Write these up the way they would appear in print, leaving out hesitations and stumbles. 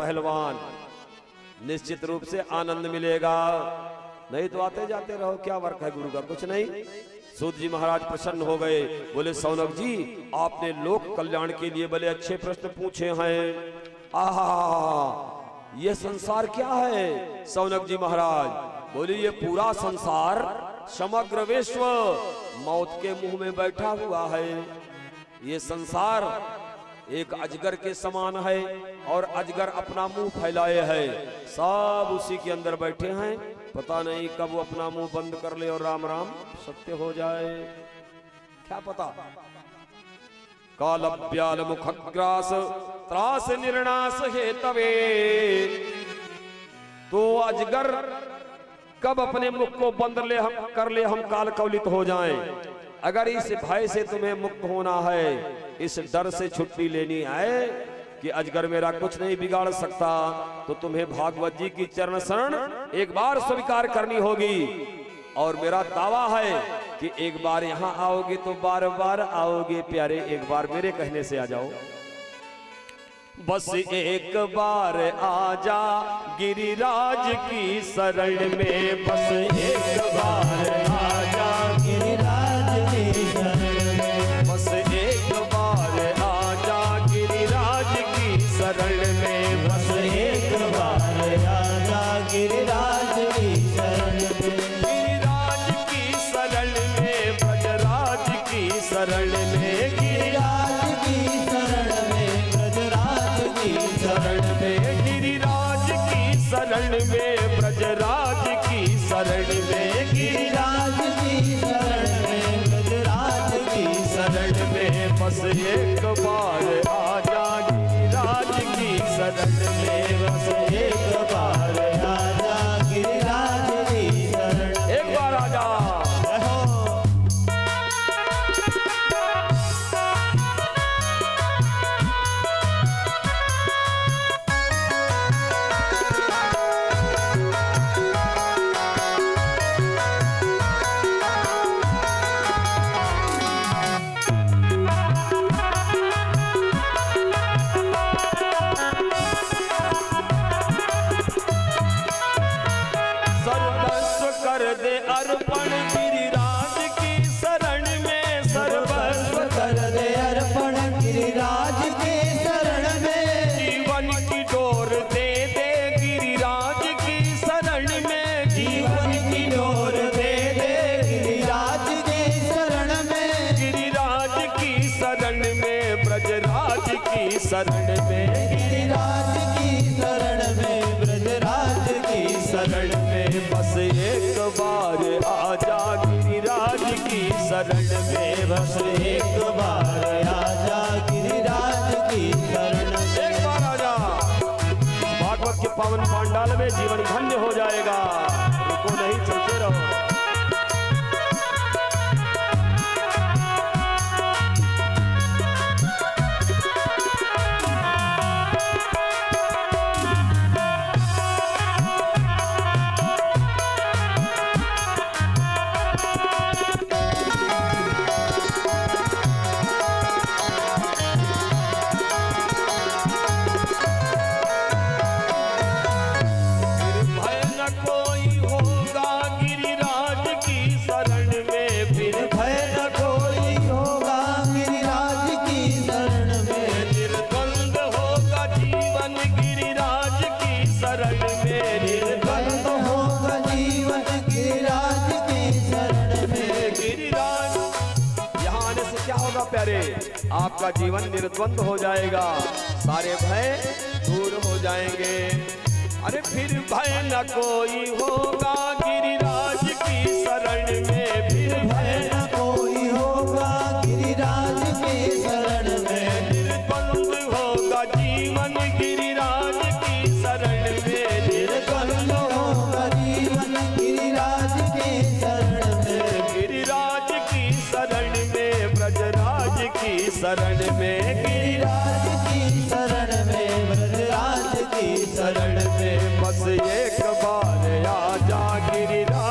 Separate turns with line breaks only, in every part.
पहलवान, निश्चित रूप से आनंद मिलेगा। नहीं तो आते जाते रहो, क्या वर्क है गुरु का, कुछ नहीं। सूत जी महाराज प्रसन्न हो गए, बोले सौनक जी आपने लोक कल्याण के लिए बड़े अच्छे प्रश्न पूछे हैं। आहा, ये संसार क्या है सौनक जी महाराज? बोले ये पूरा संसार, समग्र विश्व मौत के मुंह में बैठा हुआ है। ये संसार एक अजगर के समान है और अजगर अपना मुंह फैलाए है, सब उसी के अंदर बैठे हैं। पता नहीं कब वो अपना मुंह बंद कर ले और राम राम सत्य हो जाए, क्या पता। कालव्याल मुखग्रास त्रास निर्णास हेतवे, तो अजगर कब अपने मुख को बंद कर ले हम काल कवलित हो जाएं। अगर इस भय से तुम्हें मुक्त होना है, इस डर से छुट्टी लेनी है कि अजगर मेरा कुछ नहीं बिगाड़ सकता, तो तुम्हें भागवत जी की चरण शरण एक बार स्वीकार करनी होगी। और मेरा दावा है कि एक बार यहाँ आओगे तो बार बार आओगे प्यारे, एक बार मेरे कहने से आ जाओ। बस एक बार आजा गिरिराज की शरण में, बस एक बार आजा गिरिराज की शरण में, बस एक बार आजा गिरिराज की शरण में, बस एक बार आजा गिरिराज की शरण में, गिरिराज की शरण में, ब्रजराज की शरण में, गिरिराज की शरण में, ब्रजराज की शरण में, गिरिराज की शरण में, ब्रजराज की शरण में, गिरिराज की शरण में, ब्रजराज की शरण में, बस एक बार आजा गिरिराज की शरण में, बस एक बार आजा गिरिराज की शरण, एक बार आजा। कर दे अर्पण गिरिराज की शरण में, सर्वस्व कर दे अर्पण गिरिराज की शरण में, जीवन की डोर दे दे गिरिराज की शरण में, जीवन की डोर दे दे गिरिराज की शरण में, गिरिराज की शरण में, ब्रजराज की शरण में, गिरिराज की शरण में, ब्रजराज की शरण में, बस एक बार आजा गिरिराज की शरण में, बस एक बार आजा गिरिराज की शरण में, एक बार आजा। भागवत के पावन पांडाल में जीवन धन्य हो जाएगा, रुको नहीं, चलते रहो। प्यारे, आपका जीवन निर्द्वंद हो जाएगा, सारे भय दूर हो जाएंगे। अरे फिर भय न कोई होगा गिरिराज की शरण में, फिर भय न कोई होगा गिरिराज की शरण में, निर्द्वंद होगा जीवन गिरिराज की शरण में, निर्द्वंद होगा जीवन गिरिराज की शरण में, गिरिराज की शरण में, ब्रजराज की शरण में, गिरिराज की शरण में, ब्रजराज की शरण में, बस एक बार आजा गिरिराज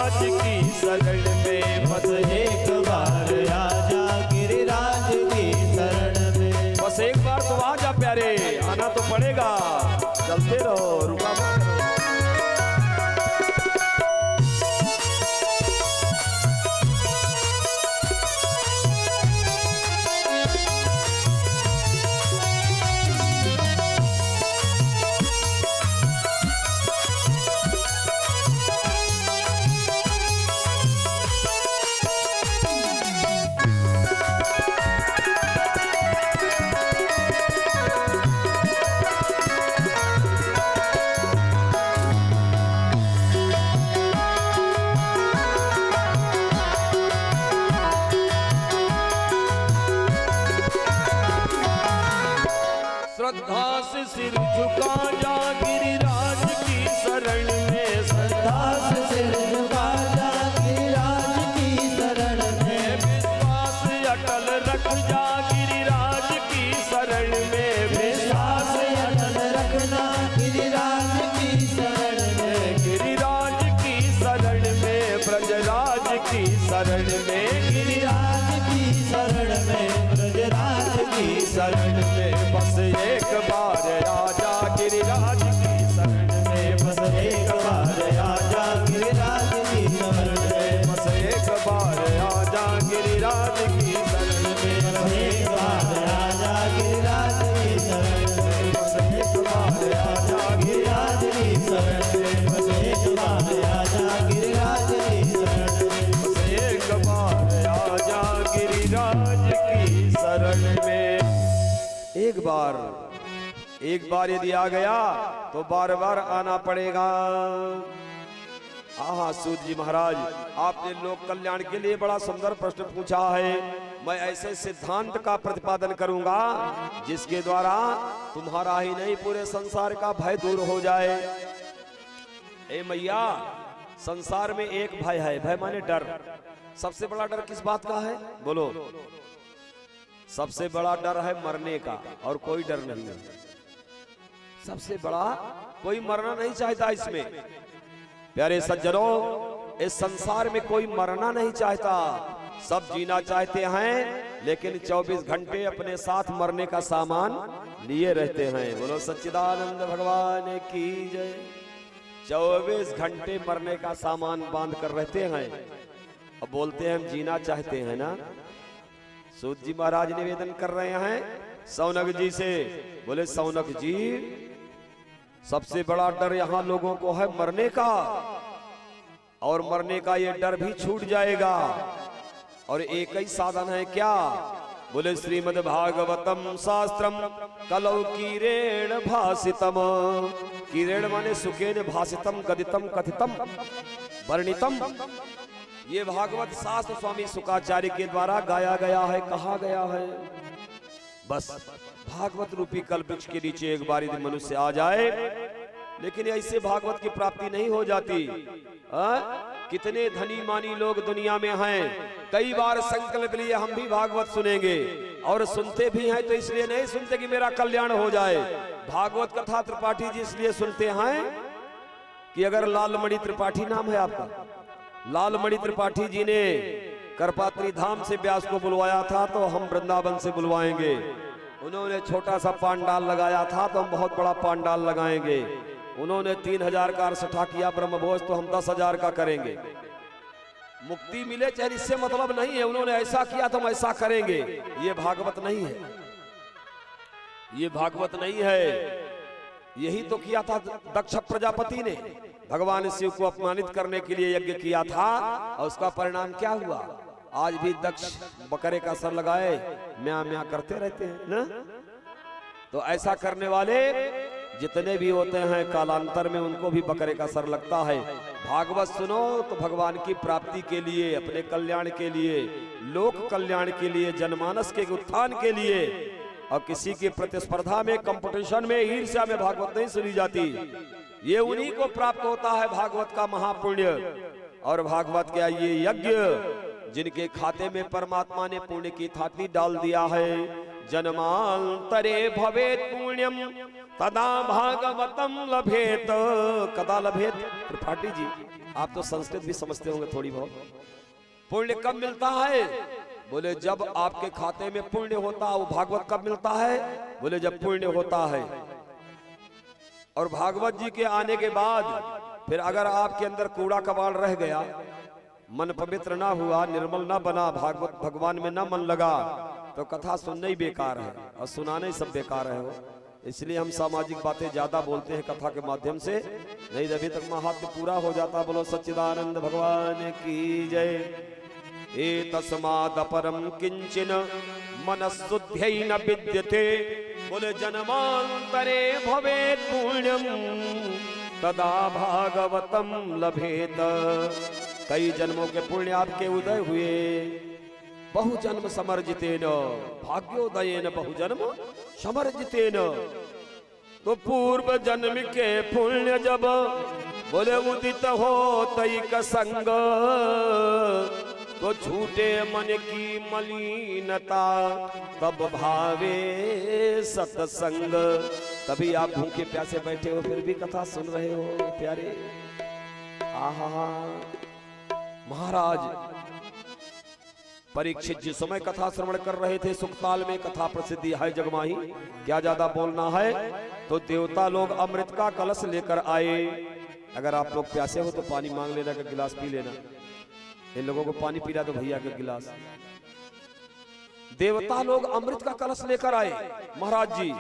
हंसते रहो, रुका मत करो। श्रद्धा से सिर झुका जा गिरिराज की शरण में,
श्रद्धा से सिर झुका जा गिरिराज की शरण में,
विश्वास अटल रख जा गिरिराज की शरण में,
विश्वास अटल रखना गिरिराज की शरण में,
गिरिराज की शरण में, ब्रजराज की शरण में,
गिरिराज की शरण में, ब्रजराज की शरण में,
बस एक बार आजा गिरिराज की शरण में,
बस एक बार आजा गिरिराज की शरण में,
बस एक बार आजा गिरिराज की शरण में,
बस एक बार आजा गिरिराज की शरण में,
बस एक बार आजा
गिरिराज की शरण में, बस एक बार आजा गिरिराज की शरण में,
बस एक बार आजा गिरिराज की शरण में। एक बार यदि आ गया तो बार बार आना पड़ेगा। हाँ सूत जी महाराज, आपने लोक कल्याण के लिए बड़ा सुंदर प्रश्न पूछा है। मैं ऐसे सिद्धांत का प्रतिपादन करूंगा जिसके द्वारा तुम्हारा ही नहीं पूरे संसार का भय दूर हो जाए। ए मैया, संसार में एक भय है, भय माने डर। सबसे बड़ा डर किस बात का है बोलो? सबसे बड़ा डर है मरने का, और कोई डर नहीं है। सबसे बड़ा, कोई मरना नहीं चाहता इसमें। प्यारे सज्जनों, इस संसार में कोई मरना नहीं चाहता, सब जीना चाहते हैं, लेकिन 24 घंटे अपने साथ मरने का सामान लिए रहते हैं। बोलो सच्चिदानंद भगवान की जय। 24 घंटे मरने का सामान बांध कर रहते हैं। अब बोलते हैं हम जीना चाहते हैं ना। सूत जी महाराज निवेदन कर रहे हैं सौनक जी से। बोले सौनक जी, सबसे बड़ा डर यहाँ लोगों को है मरने का, और मरने का ये डर भी छूट जाएगा। और एक ही साधन है क्या? बोले श्रीमद् भागवतम शास्त्रम कलौ कीरेण भासितम। कीरेण माने सुखेन भासितम कथितम कथितम वर्णितम। ये भागवत शास्त्र स्वामी शुकाचार्य के द्वारा गाया गया है, कहा गया है। बस भागवत रूपी कल्प वृक्ष के नीचे एक बार यदि मनुष्य आ जाए, लेकिन ऐसे भागवत की प्राप्ति नहीं हो जाती। कितने धनी मानी लोग दुनिया में हैं, कई बार संकल्प लिए हम भी भागवत सुनेंगे, और सुनते भी हैं तो इसलिए नहीं सुनते कि मेरा कल्याण हो जाए। भागवत कथा त्रिपाठी जी इसलिए सुनते हैं कि अगर लालमणि त्रिपाठी नाम है आपका, लालमणि त्रिपाठी जी ने करपात्री धाम से व्यास को बुलवाया था, तो हम वृंदावन से बुलवाएंगे। उन्होंने छोटा सा पांडाल लगाया था, तो हम बहुत बड़ा पांडाल लगाएंगे। उन्होंने 3000 का अर्सठा किया ब्रह्मभोज, तो हम 10,000 का करेंगे। मुक्ति मिले चाहे इससे मतलब नहीं है, उन्होंने ऐसा किया तो हम ऐसा करेंगे। ये भागवत नहीं है, ये भागवत नहीं है। यही तो किया था दक्ष प्रजापति ने, भगवान शिव को अपमानित करने के लिए यज्ञ किया था, और उसका परिणाम क्या हुआ? आज भी दक्ष बकरे का सर लगाए म्या म्या करते रहते हैं ना। तो ऐसा करने वाले जितने भी होते हैं, कालांतर में उनको भी बकरे का सर लगता है। भागवत सुनो तो भगवान की प्राप्ति के लिए, अपने कल्याण के लिए, लोक कल्याण के लिए, जनमानस के उत्थान के लिए, और किसी की प्रतिस्पर्धा में, कंपटीशन में, ईर्ष्या में भागवत नहीं सुनी जाती। ये उन्हीं को प्राप्त होता है भागवत का महापुण्य। और भागवत का ये यज्ञ जिनके खाते में परमात्मा ने पुण्य की थाती डाल दिया है। जन्मांतरे भवेत पुण्यम तदा भागवतम लभेत। कदा लभेत? त्रिपाठी जी, आप तो संस्कृत भी समझते होंगे थोड़ी बहुत। पुण्य कब मिलता है? बोले जब आपके खाते में पुण्य होता है। वो भागवत कब मिलता है? बोले जब पुण्य होता है। और भागवत जी के आने के बाद फिर अगर आपके अंदर कूड़ा कबाड़ रह गया, मन पवित्र ना हुआ, निर्मल ना बना, भागवत भगवान में ना मन लगा, तो कथा सुनना ही बेकार है और सुनाना ही सब बेकार है। हो इसलिए हम सामाजिक बातें ज्यादा बोलते हैं कथा के माध्यम से, नहीं अभी तक महात्म पूरा हो जाता। बोलो सच्चिदानंद भगवान की जय। ए तस्माद् अपरम किंचिन मनस्सुद्ध्यै न विद्यते, बोले जन्मांतरे भवेत् पुण्यम तदा भागवतम लभेत। कई जन्मों के पुण्य आपके उदय हुए, बहुजन्म समर्जितेन भाग्योदयेन बहुजन्म समर्जितेन। तो पूर्व जन्म के पुण्य जब बोले उदित हो तैक संग, तो झूठे मन की मलिनता तब भावे सत्संग। कभी आप भूखे प्यासे बैठे हो फिर भी कथा सुन रहे हो प्यारे। आहा महाराज परीक्षित जिस समय कथा श्रवण कर रहे थे, सुखताल में कथा प्रसिद्धि है जगमाही, क्या ज्यादा बोलना है। तो देवता लोग अमृत का कलश लेकर आए। अगर आप लोग प्यासे हो तो पानी मांग लेना, का गिलास पी लेना। इन लोगों को पानी पिला दो भैया के गिलास। देवता लोग अमृत का कलश लेकर आए महाराज जी,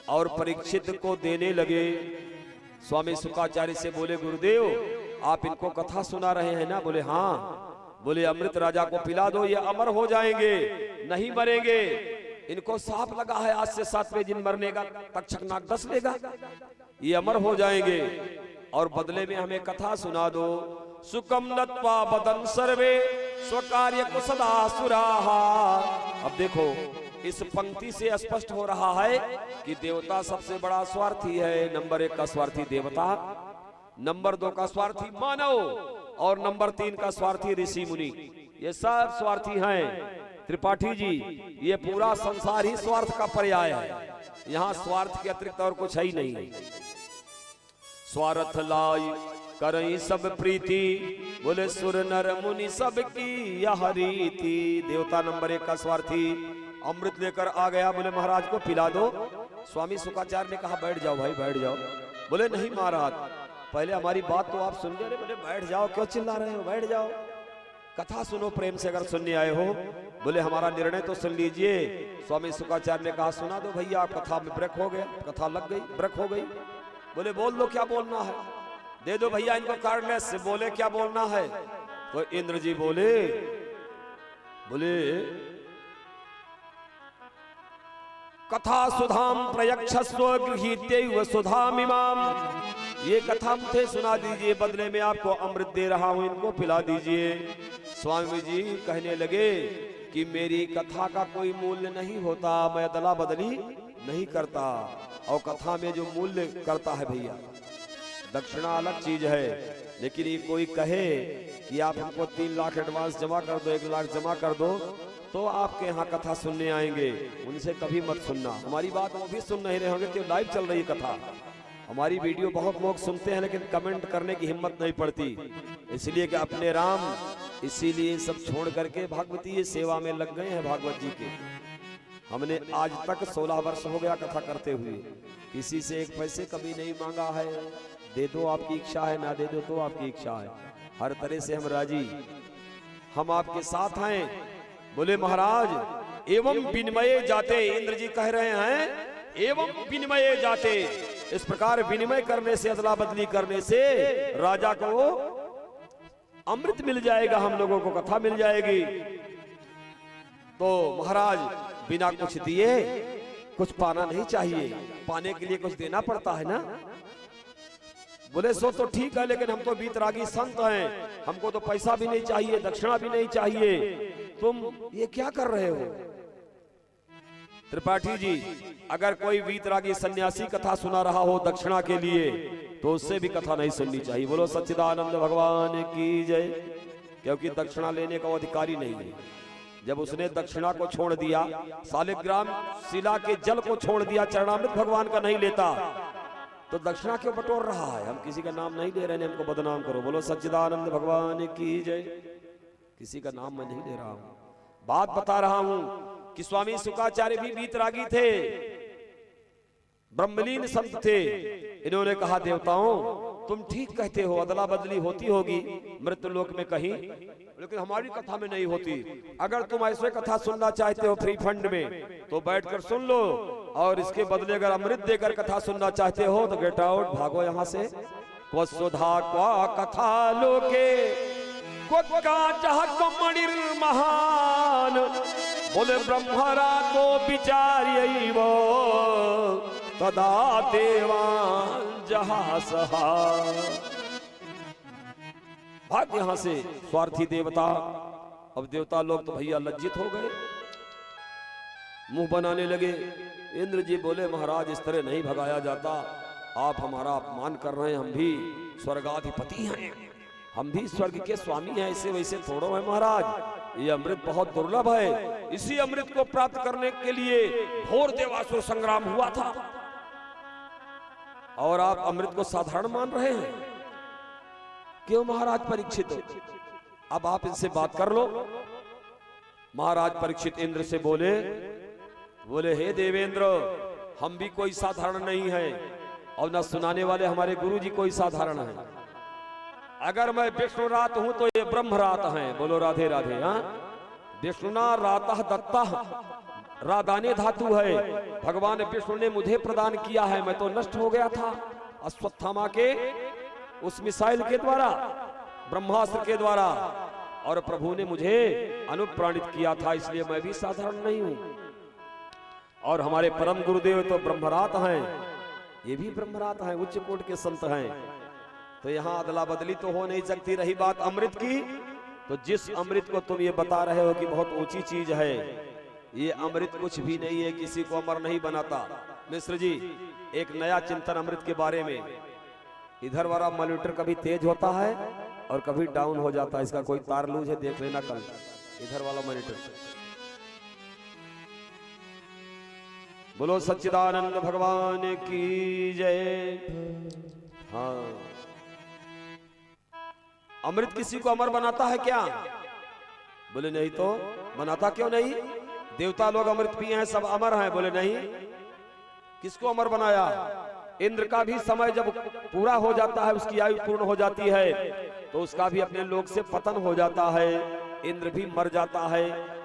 और परीक्षित को देने लगे। स्वामी शुकाचार्य से बोले गुरुदेव आप इनको कथा सुना रहे हैं ना? बोले हाँ। बोले अमृत राजा को पिला दो, ये अमर हो जाएंगे, नहीं मरेंगे। इनको साफ लगा है आज से 7वें दिन मरने का, तक्षक नाग 10 लेगा, ये अमर हो जाएंगे। और बदले में हमें कथा सुना दो। सुकम नत्वा बदन सर्वे स्वकार्य कुसदा सुराहा। अब देखो इस पंक्ति से स्पष्ट हो रहा है कि देवता सबसे बड़ा स्वार्थी है। नंबर 1 का स्वार्थी देवता, नंबर 2 का स्वार्थी मानव, और नंबर 3 का स्वार्थी ऋषि मुनि। ये सब स्वार्थी हैं। त्रिपाठी जी ये पूरा संसार ही स्वार्थ का पर्याय है, यहाँ स्वार्थ के अतिरिक्त और कुछ है ही नहीं। स्वार्थ लाई करई सब प्रीति, बोले सुर नर मुनि सब की यह रीति। देवता नंबर 1 का स्वार्थी अमृत लेकर आ गया, बोले महाराज को पिला दो। स्वामी शुकाचार्य ने कहा बैठ जाओ भाई बैठ जाओ। बोले नहीं महाराज पहले हमारी बात तो आप सुन ले। बोले बैठ जाओ, क्यों चिल्ला रहे हो, बैठ जाओ, कथा सुनो प्रेम से अगर सुनने आए हो। बोले हमारा निर्णय तो सुन लीजिए। स्वामी शुकाचार्य ने कहा सुना दो भैया, कथा में ब्रेक हो गया, कथा लग गई, ब्रेक हो गई। बोले बोल दो क्या बोलना है, दे दो भैया इनको कार्डलेस से। बोले क्या बोलना है? तो इंद्र जी बोले कथा सुधाम प्रयक्षस्व गृहीत्यैव सुधामिमाम। ये कथा मुझे सुना दीजिए, बदले में आपको अमृत दे रहा हूं, इनको पिला दीजिए। स्वामी जी कहने लगे कि मेरी कथा का कोई मूल्य नहीं होता, मैं अदला बदली नहीं करता। और कथा में जो मूल्य करता है भैया, दक्षिणा अलग चीज है। लेकिन ये कोई कहे कि आप हमको 3 लाख एडवांस जमा कर दो, 1 लाख जमा कर दो, तो आपके यहाँ कथा सुनने आएंगे, उनसे कभी मत सुनना। हमारी बात वो भी सुन नहीं रहे होंगे, क्यों लाइव चल रही कथा। हमारी वीडियो बहुत लोग सुनते हैं लेकिन कमेंट करने की हिम्मत नहीं पड़ती, इसलिए कि अपने राम, इसीलिए सब छोड़ करके भागवती सेवा में लग गए हैं भागवत जी के। हमने आज तक 16 वर्ष हो गया कथा करते हुए, किसी से 1 पैसे कभी नहीं मांगा है। दे दो आपकी इच्छा है, ना दे दो तो आपकी इच्छा है, हर तरह से हम राजी, हम आपके साथ हैं। बोले महाराज एवं विनिमय जाते, इंद्र जी कह रहे हैं एवं विनिमय जाते। इस प्रकार विनिमय करने से, अदला बदली करने से राजा को अमृत मिल जाएगा, हम लोगों को कथा मिल जाएगी। तो महाराज बिना कुछ दिए कुछ पाना नहीं चाहिए, पाने के लिए कुछ देना पड़ता है ना। बोले सो तो ठीक है, लेकिन हम तो वीतरागी संत हैं, हमको तो पैसा भी नहीं चाहिए, दक्षिणा भी नहीं चाहिए, तुम ये क्या कर रहे हो? त्रिपाठी जी अगर कोई वीतरागी सन्यासी कथा सुना रहा हो दक्षिणा के लिए, तो उससे भी कथा नहीं सुननी चाहिए। बोलो सच्चिदानंद भगवान की जय। क्योंकि दक्षिणा लेने का अधिकारी नहीं है। जब उसने दक्षिणा को छोड़ दिया, शालिग्राम शिला के जल को छोड़ दिया, चरणामृत भगवान का नहीं लेता, तो दक्षिणा क्यों बटोर रहा है? हम किसी का नाम नहीं ले रहे हैं, हमको बदनाम करो। बोलो सच्चिदानंद भगवान की जय। किसी का नाम मैं नहीं ले रहा हूं, बात बता रहा हूं कि स्वामी शुकाचार्य भी वीतरागी थे। ब्रह्मलीन संत थे। इन्होंने कहा देवताओं तुम ठीक कहते हो, अदला बदली होती होगी मृत्यु लोक में कहीं, लेकिन हमारी कथा में नहीं होती। अगर तुम ऐसे कथा सुनना चाहते हो फ्री फंड में तो बैठकर सुन लो, और इसके बदले अगर अमृत देकर कथा सुनना चाहते हो तो गेट आउट, भागो यहाँ से। को सुधा क्वा कथा लोके को मणिर महान, बोले ब्रह्मरा तो विचार्य तदा देवान जहा सहा। भाग यहां से स्वार्थी देवता। अब देवता लोग तो भैया लज्जित हो गए, मुंह बनाने लगे। इंद्र जी बोले महाराज इस तरह नहीं भगाया जाता, आप हमारा अपमान कर रहे हैं, हम भी स्वर्गाधिपति हैं, हम भी स्वर्ग के स्वामी हैं, ऐसे वैसे थोड़ो है महाराज, ये अमृत बहुत दुर्लभ है। इसी अमृत को प्राप्त करने के लिए घोर देवासुर संग्राम हुआ था, और आप अमृत को साधारण मान रहे हैं। क्यों महाराज परीक्षित, अब आप इनसे बात कर लो। महाराज परीक्षित इंद्र से बोले हे देवेंद्र, हम भी कोई साधारण नहीं है, और न सुनाने वाले हमारे गुरु जी कोई साधारण है। अगर मैं विष्णु रात हूं तो ये ब्रह्म रात हैं। बोलो राधे राधे। हाँ, विष्णुना रातः दत्ता, रादाने धातु है, भगवान विष्णु ने मुझे प्रदान किया है। मैं तो नष्ट हो गया था अश्वत्थामा के उस मिसाइल के द्वारा, ब्रह्मास्त्र के द्वारा, और प्रभु ने मुझे अनुप्राणित किया था, इसलिए मैं भी साधारण नहीं हूं। और हमारे परम गुरुदेव तो ब्रह्मरात हैं, ये भी ब्रह्मरात हैं, उच्च कोटि के संत हैं। तो यहाँ अदला बदली तो हो नहीं सकती। रही बात अमृत की, तो जिस अमृत को तुम ये बता रहे हो कि बहुत ऊंची चीज है, ये अमृत कुछ भी नहीं है, किसी को अमर नहीं बनाता। मिश्र जी, एक नया चिंतन अमृत के बारे में। इधर वाला मॉनिटर कभी तेज होता है और कभी डाउन हो जाता है, इसका कोई तार लूज है, देख लेना कल। इधर वाला मॉनिटर। बोलो सच्चिदानंद भगवान की जय। हाँ, अमृत किसी को अमर बनाता है क्या? बोले नहीं तो बनाता क्यों नहीं? देवता लोग अमृत पिए हैं, सब अमर हैं। बोले नहीं। किसको अमर बनाया? इंद्र का भी समय जब पूरा हो जाता है, उसकी आयु पूर्ण हो जाती है, तो उसका भी अपने लोक से पतन हो जाता है, इंद्र भी मर जाता है,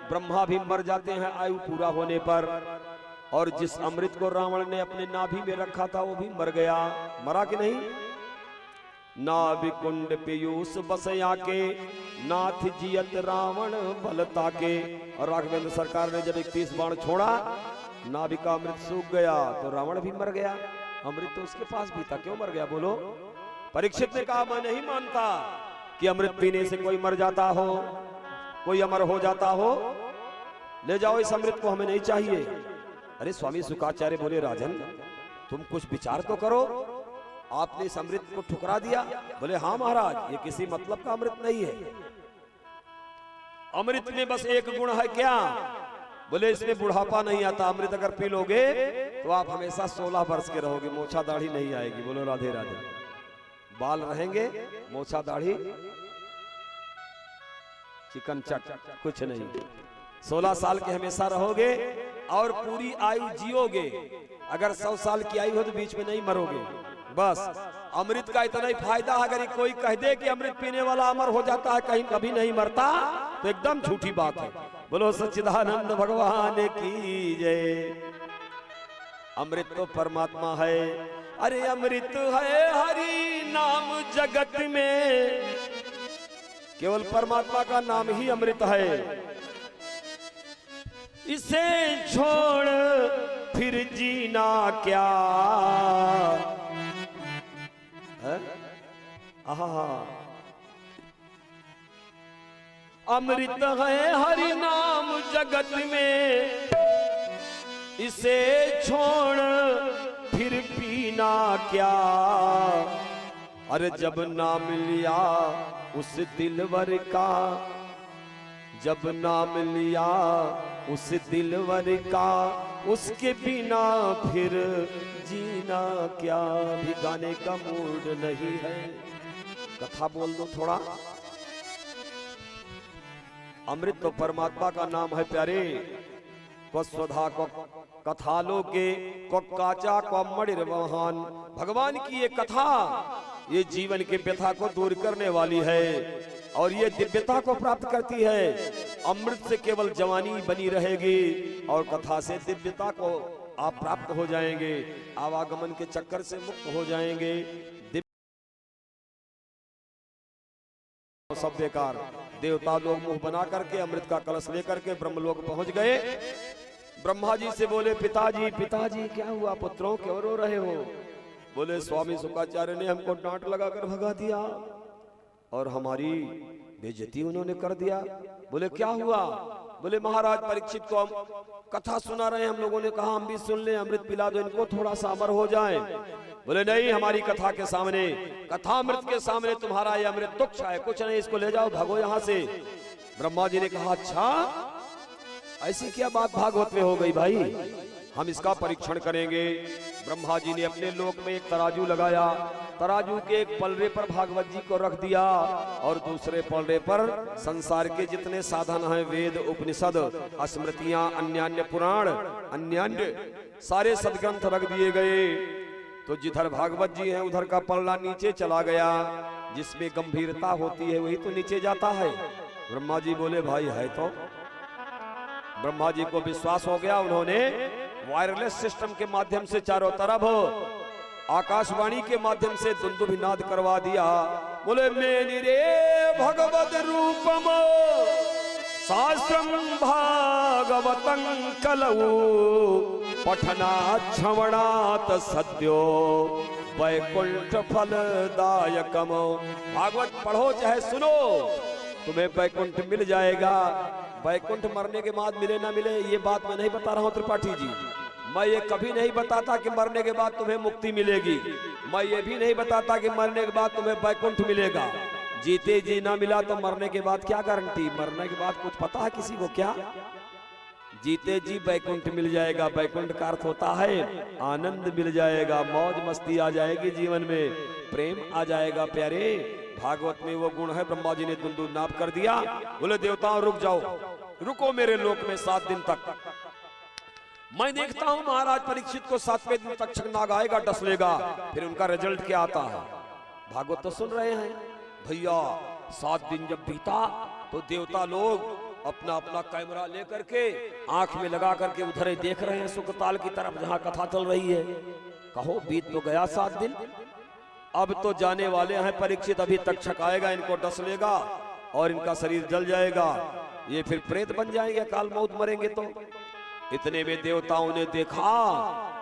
ब्रह्मा भी मर जाते हैं आयु पूरा होने पर। और जिस अमृत को रावण ने अपने नाभि में रखा था वो भी मर गया। मरा कि नहीं? नाभि कुंड पीयूष बसया के, नाथ जियत रावण बलता के। और राघवेंद्र सरकार ने जब 31 बाण छोड़ा, नाभि का अमृत सूख गया, तो रावण भी मर गया। अमृत तो उसके पास भी था, क्यों मर गया? बोलो। परीक्षित ने कहा मैं नहीं मानता कि अमृत पीने से कोई मर जाता हो, कोई अमर हो जाता हो। ले जाओ इस अमृत को, हमें नहीं चाहिए। अरे स्वामी शुकाचार्य बोले राजन तुम कुछ विचार तो करो, आपने इस अमृत को ठुकरा दिया। बोले हाँ महाराज, ये किसी मतलब का अमृत नहीं है। अमृत में बस एक गुण है, क्या? बोले इसमें बुढ़ापा नहीं आता। अमृत अगर पी लोगे तो आप हमेशा 16 वर्ष के रहोगे, मोछा दाढ़ी नहीं आएगी। बोलो राधे राधे। बाल रहेंगे, मोछा दाढ़ी चिकन चक कुछ नहीं। 16 साल के हमेशा रहोगे और पूरी आयु जियोगे। अगर 100 साल की आयु हो तो बीच में नहीं मरोगे। बस अमृत का इतना ही फायदा। अगर कोई कह दे कि अमृत पीने वाला अमर हो जाता है, कहीं कभी नहीं मरता, तो एकदम झूठी बात है। बोलो सच्चिदानंद भगवान की जय। अमृत तो परमात्मा है। अरे अमृत है हरि नाम जगत में, केवल परमात्मा का नाम ही अमृत है। इसे छोड़ फिर जीना क्या है? अमृत है हरि नाम जगत में, इसे छोड़ फिर पीना क्या। अरे जब नाम लिया उस दिलवर का, जब नाम लिया उस दिलवर का, उसके बिना फिर जीना क्या। भी गाने का मूड नहीं है, कथा बोल दो थोड़ा। अमृत तो परमात्मा का नाम है प्यारे। को स्वधा को कथालो के काचा को मणिर महान। भगवान की ये कथा ये जीवन के व्यथा को दूर करने वाली है और ये दिव्यता को प्राप्त करती है। अमृत से केवल जवानी बनी रहेगी और कथा से दिव्यता को आप प्राप्त हो जाएंगे, आवागमन के चक्कर से मुक्त हो जाएंगे। सब बेकार। देवता लोग मुंह बना करके अमृत का कलश लेकर के ब्रह्मलोक पहुंच गए। ब्रह्मा जी से बोले, पिताजी पिताजी क्या हुआ, पुत्रों क्यों रो रहे हो? बोले, स्वामी शुक्राचार्य ने हमको डांट लगाकर भगा दिया और हमारी बेइज्जती उन्होंने कर दिया। बोले, क्या हुआ? बोले, महाराज परीक्षित को हम कथा सुना रहे हैं, हम लोगों ने कहा हम भी सुन लें, अमृत पिला दो इनको, थोड़ा सा अमर हो जाए। बोले, नहीं, हमारी कथा के सामने, कथामृत के सामने तुम्हारा ये अमृत तुच्छ है, कुछ नहीं, इसको ले जाओ, भागो यहाँ से। ब्रह्मा जी ने कहा, अच्छा ऐसी क्या बात भागवत में हो गई भाई, हम इसका परीक्षण करेंगे। ब्रह्मा जी ने अपने लोक में एक तराजू लगाया, तराजू के एक पलड़े पर भागवत जी को रख दिया और दूसरे पलड़े पर संसार के जितने साधन हैं, वेद, उपनिषद, स्मृतियां, अन्यान्य पुराण, अन्यान्य सारे सदग्रंथ रख दिए गए। तो जिधर भागवत जी हैं उधर का पलड़ा नीचे चला गया, जिसमें गंभीरता होती है वही तो नीचे जाता है। ब्रह्मा जी बोले, भाई है तो। ब्रह्मा जी को विश्वास हो गया, उन्होंने वायरलेस सिस्टम के माध्यम से चारों तरफ आकाशवाणी के माध्यम से दुंदुभिनाद करवा दिया। बोले, मेनि रे भगवत रूपम शास्त्रम भागवतं कलऊ पठना श्रवणात् सद्यो वैकुंठ फलदायकम। भागवत पढ़ो चाहे सुनो, तुम्हें वैकुंठ मिल जाएगा। वैकुंठ मरने के बाद मिले ना मिले ये बात मैं नहीं बता रहा हूं त्रिपाठी जी, मैं ये कभी नहीं बताता कि मरने के बाद तुम्हें मुक्ति मिलेगी, मैं ये भी नहीं बताता कि मरने के बाद तुम्हें वैकुंठ मिलेगा। जीते जी ना मिला तो मरने के बाद क्या गारंटी, मरने के बाद कुछ पता है किसी को क्या? जीते जी वैकुंठ मिल जाएगा। वैकुंठ का अर्थ होता है आनंद मिल जाएगा, मौज मस्ती आ जाएगी जीवन में, प्रेम आ जाएगा। प्यारे, भागवत में वो गुण है। ब्रह्मा जी ने दुंदु नाप कर दिया। बोले, देवताओं रुक जाओ, रुको मेरे लोक में 7 दिन तक। मैं देखता हूं महाराज परीक्षित को 7वें दिन तक नाग आएगा, डस लेगा, फिर उनका रिजल्ट क्या आता है। भागवत तो सुन रहे हैं भैया। 7 दिन जब बीता तो देवता लोग अपना अपना कैमरा लेकर के आंख में लगा करके उधर ही देख रहे हैं सुखताल की तरफ जहां कथा चल रही है। कहो बीत तो गया 7 दिन, अब तो जाने वाले हैं परीक्षित, अभी तक्षक आएगा, इनको डस लेगा और इनका शरीर जल जाएगा, ये फिर प्रेत बन जाएंगे, काल मौत मरेंगे। तो इतने में देवताओं ने देखा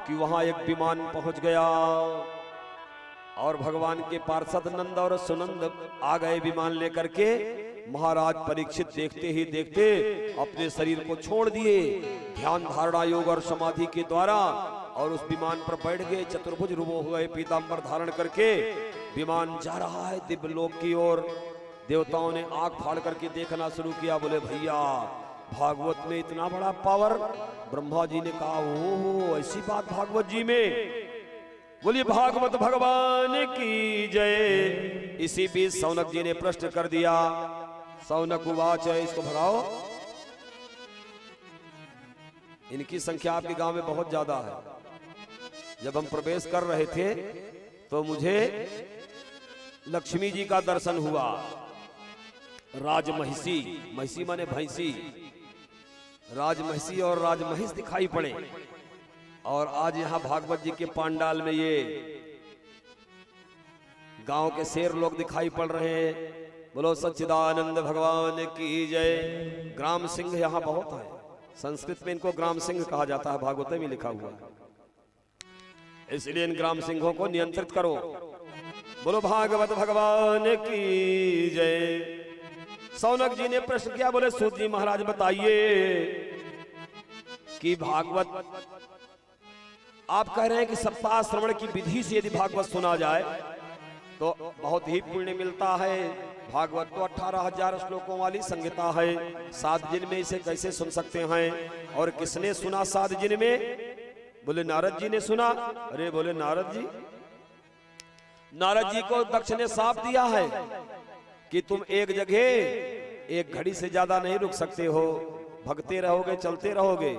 कि वहां एक विमान पहुंच गया और भगवान के पार्षद नंद और सुनंद आ गए विमान लेकर के। महाराज परीक्षित देखते ही देखते अपने शरीर को छोड़ दिए ध्यान धारणा योग और समाधि के द्वारा और उस विमान पर बैठ गए। चतुर्भुज रूप हुए पीतांबर धारण करके विमान जा रहा है दिव्य लोक की ओर। देवताओं ने आंख फाड़ करके देखना शुरू किया। बोले, भैया भागवत में इतना बड़ा पावर। ब्रह्मा जी ने कहा, ओहो ऐसी बात भागवत जी में। बोलिए भागवत भगवान की जय। इसी बीच सौनक जी ने प्रश्न कर दिया। सौनक उवाच, इसको भगाओ, इनकी संख्या आपके गांव में बहुत ज्यादा है। जब हम प्रवेश कर रहे थे तो मुझे लक्ष्मी जी का दर्शन हुआ। राजमहिषी, महिषी माने भैंसी, राजमहिषी और राजमहिष दिखाई पड़े। और आज यहाँ भागवत जी के पांडाल में ये गांव के शेर लोग दिखाई पड़ रहे हैं। बोलो सच्चिदानंद भगवान की जय। ग्राम सिंह यहाँ बहुत है, संस्कृत में इनको ग्राम सिंह कहा जाता है, भागवत में लिखा हुआ है, इसलिए इन ग्राम सिंहों को नियंत्रित करो। बोलो भागवत भगवान की जय। सौनक जी ने प्रश्न किया। बोले, सूत जी महाराज बताइए कि भागवत आप कह रहे हैं कि सप्ताह श्रवण की विधि से यदि भागवत सुना जाए तो बहुत ही पुण्य मिलता है। भागवत तो 18,000 श्लोकों वाली संहिता है, 7 दिन में इसे कैसे सुन सकते हैं? और किसने सुना 7 दिन में? बोले नारद जी ने सुना। अरे बोले नारद जी, नारद जी को दक्ष ने साफ दिया है कि तुम एक जगह एक घड़ी से ज्यादा नहीं रुक सकते हो, भगते रहोगे, चलते रहोगे।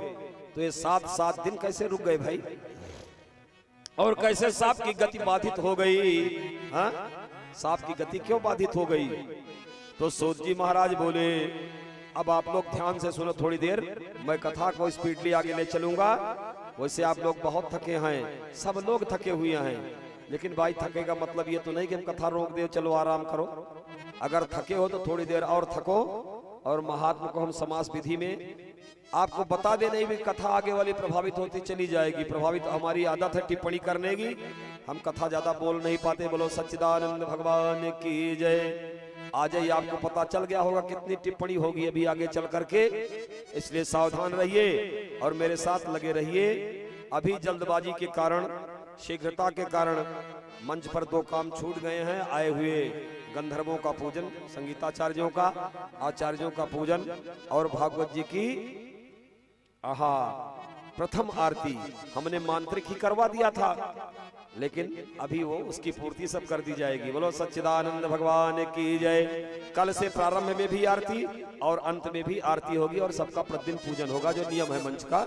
तो ये 7 दिन कैसे रुक गए भाई? और कैसे सांप की गति बाधित हो गई? हाँ, सांप की गति क्यों बाधित हो गई? तो सूत जी महाराज बोले, अब आप लोग ध्यान से सुनो थोड़ी देर, मैं कथा को स्पीडली आगे ले चलूंगा। वैसे आप लोग बहुत थके हैं, सब लोग थके हुए हैं, लेकिन भाई थके का मतलब ये तो नहीं कि हम कथा रोक दे, चलो आराम करो। अगर थके हो तो थोड़ी देर और थको, और महात्मा को हम समास विधि में आपको बता दे, नहीं भी कथा आगे वाली प्रभावित होती चली जाएगी। प्रभावित हमारी आदत है टिप्पणी करने की, हम कथा ज्यादा बोल नहीं पाते। बोलो सच्चिदानंद भगवान की जय। आज ही आपको पता चल गया होगा कितनी टिप्पणी होगी अभी आगे चल करके, इसलिए सावधान रहिए और मेरे साथ लगे रहिए। अभी जल्दबाजी के कारण, शीघ्रता के कारण मंच पर 2 काम छूट गए हैं। आए हुए गंधर्वों का पूजन, संगीताचार्यों का, आचार्यों का पूजन, और भागवत जी की प्रथम आरती हमने मांत्रिक ही करवा दिया था, लेकिन अभी वो उसकी पूर्ति सब कर दी जाएगी। बोलो सच्चिदानंद भगवान की जय। कल से प्रारंभ में भी आरती और अंत में भी आरती होगी, और सबका प्रतिदिन पूजन होगा, जो नियम है मंच का।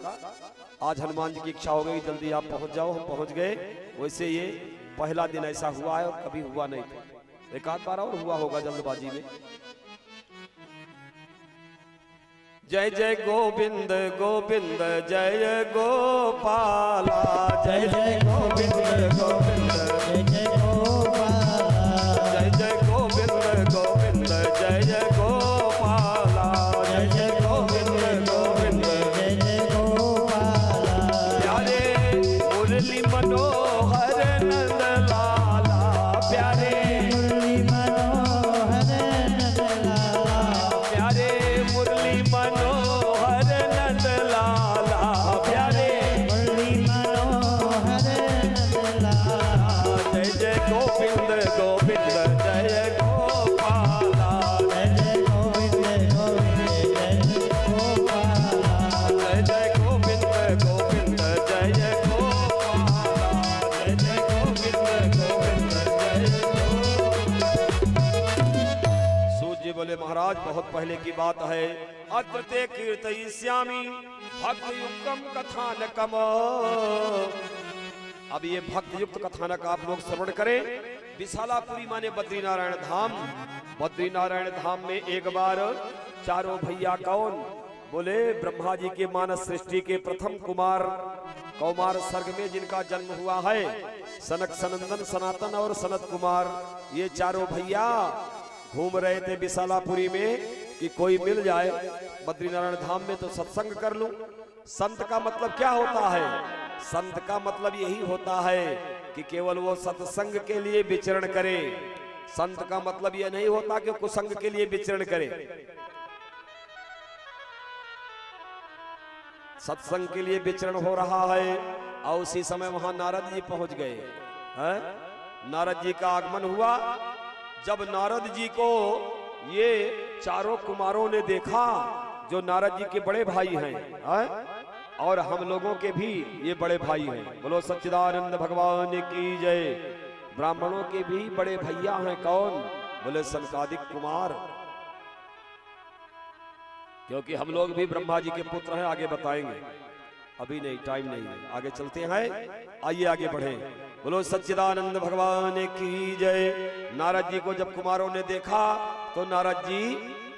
आज हनुमान जी की इच्छा हो गई जल्दी आप पहुंच जाओ, हम पहुंच गए। वैसे ये पहला दिन ऐसा हुआ है और कभी हुआ नहीं था, एक आध बार और हुआ होगा जल्दबाजी में। जय जय गोविंद गोविंद जय गोपाला, जय जय गोविंद गोविंद
जय जय गोपाला,
जय जय गोविंद गोविंद जय जय गोपाला, जय जय गोविंद गोविंद
जय जय गोपाला।
प्यारे मुरली मनोहर नंद लाला, प्यारे
मुरली मनोहर नंद लाला,
प्यारे मुरली मनोहर नंद लाला, प्यारे
मुरली मनोहर नंद लाला।
जय जय गोविंद गोविंद जय गोपाला,
जय जय गोविंद गोविंद जय जय गोपाला,
जय जय गोविंद गोविंद जय गोपाला, जय जय गोविंद गोविंद जय गोपाला। सूत जी बोले, महाराज बहुत पहले की बात है। अत्र ते कीर्तयिष्यामि भक्त युक्तम कथानकम। अब ये भक्त युक्त कथानक आप लोग श्रवण करें। विशालापुरी माने बद्रीनारायण धाम। बद्रीनारायण धाम में एक बार चारों भैया कौन? बोले ब्रह्मा जी के मानस सृष्टि के प्रथम कुमार कौमार सर्ग में जिनका जन्म हुआ है, सनक सनंदन सनातन और सनत कुमार, ये चारों भैया घूम रहे थे विशालापुरी में कि कोई मिल जाए बद्रीनारायण धाम में तो सत्संग कर लूं। संत का मतलब क्या होता है? संत का मतलब यही होता है कि केवल वो सत्संग के लिए विचरण करे। संत का मतलब यह नहीं होता कि कुसंग के लिए विचरण करे। सत्संग के लिए विचरण हो रहा है, और उसी समय वहां नारद जी पहुंच गए हैं। नारद जी का आगमन हुआ। जब नारद जी को ये चारों कुमारों ने देखा, जो नारद जी के बड़े भाई हैं, और हम लोगों के भी ये बड़े भाई हैं। बोलो सच्चिदानंद भगवान की जय। ब्राह्मणों के भी बड़े भैया हैं कौन? बोले सनकादिक कुमार, क्योंकि हम लोग भी ब्रह्मा जी के पुत्र हैं। आगे बताएंगे, अभी नहीं, टाइम नहीं है, आगे चलते हैं। आइए आगे बढ़े। बोलो सच्चिदानंद भगवान की जय। नारद जी को जब कुमारों ने देखा तो नारद जी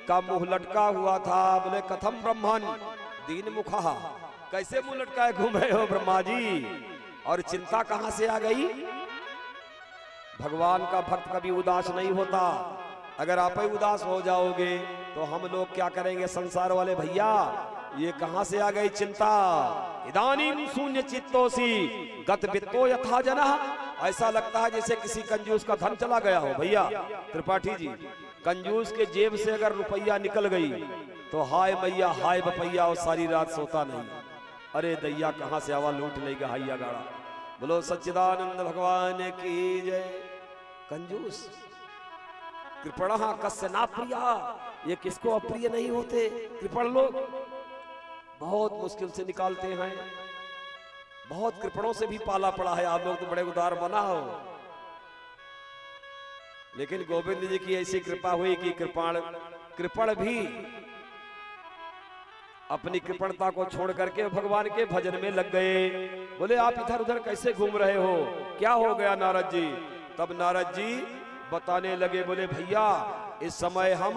का मुंह लटका हुआ था। बोले कथम ब्रह्मन दीन मुखा, कैसे मुंह लटकाए घूमे हो ब्रह्मा जी? और चिंता कहां से आ गई? भगवान का भक्त कभी उदास नहीं होता। अगर आप ही उदास हो जाओगे तो हम लोग क्या करेंगे? संसार वाले भैया, ये कहां से आ गई चिंता? इदानीम शून्य चित्तोसी गत वित्तो यथा जना। ऐसा लगता है जैसे किसी कंजूस का धन चला गया हो। भैया त्रिपाठी जी, कंजूस के जेब से अगर रुपया निकल गई तो हाय मैया हाय बपैया, और सारी रात सोता नहीं। अरे दैया कहां से आवा लूट लेगा हैया गाड़ा। बोलो सच्चिदानंद भगवान की जय। कंजूस कृपण कस्य ना प्रिया, ये किसको अप्रिय नहीं होते? कृपण लोग बहुत मुश्किल से निकालते हैं। बहुत कृपणों से भी पाला पड़ा है। आप लोग तो बड़े उदार बना हो, लेकिन गोविंद जी की ऐसी कृपा हुई कि कृपण भी अपनी कृपणता को छोड़ करके भगवान के भजन में लग गए। बोले आप इधर उधर कैसे घूम रहे हो, क्या हो गया नारद जी? तब नारद जी बताने लगे, बोले भैया इस समय हम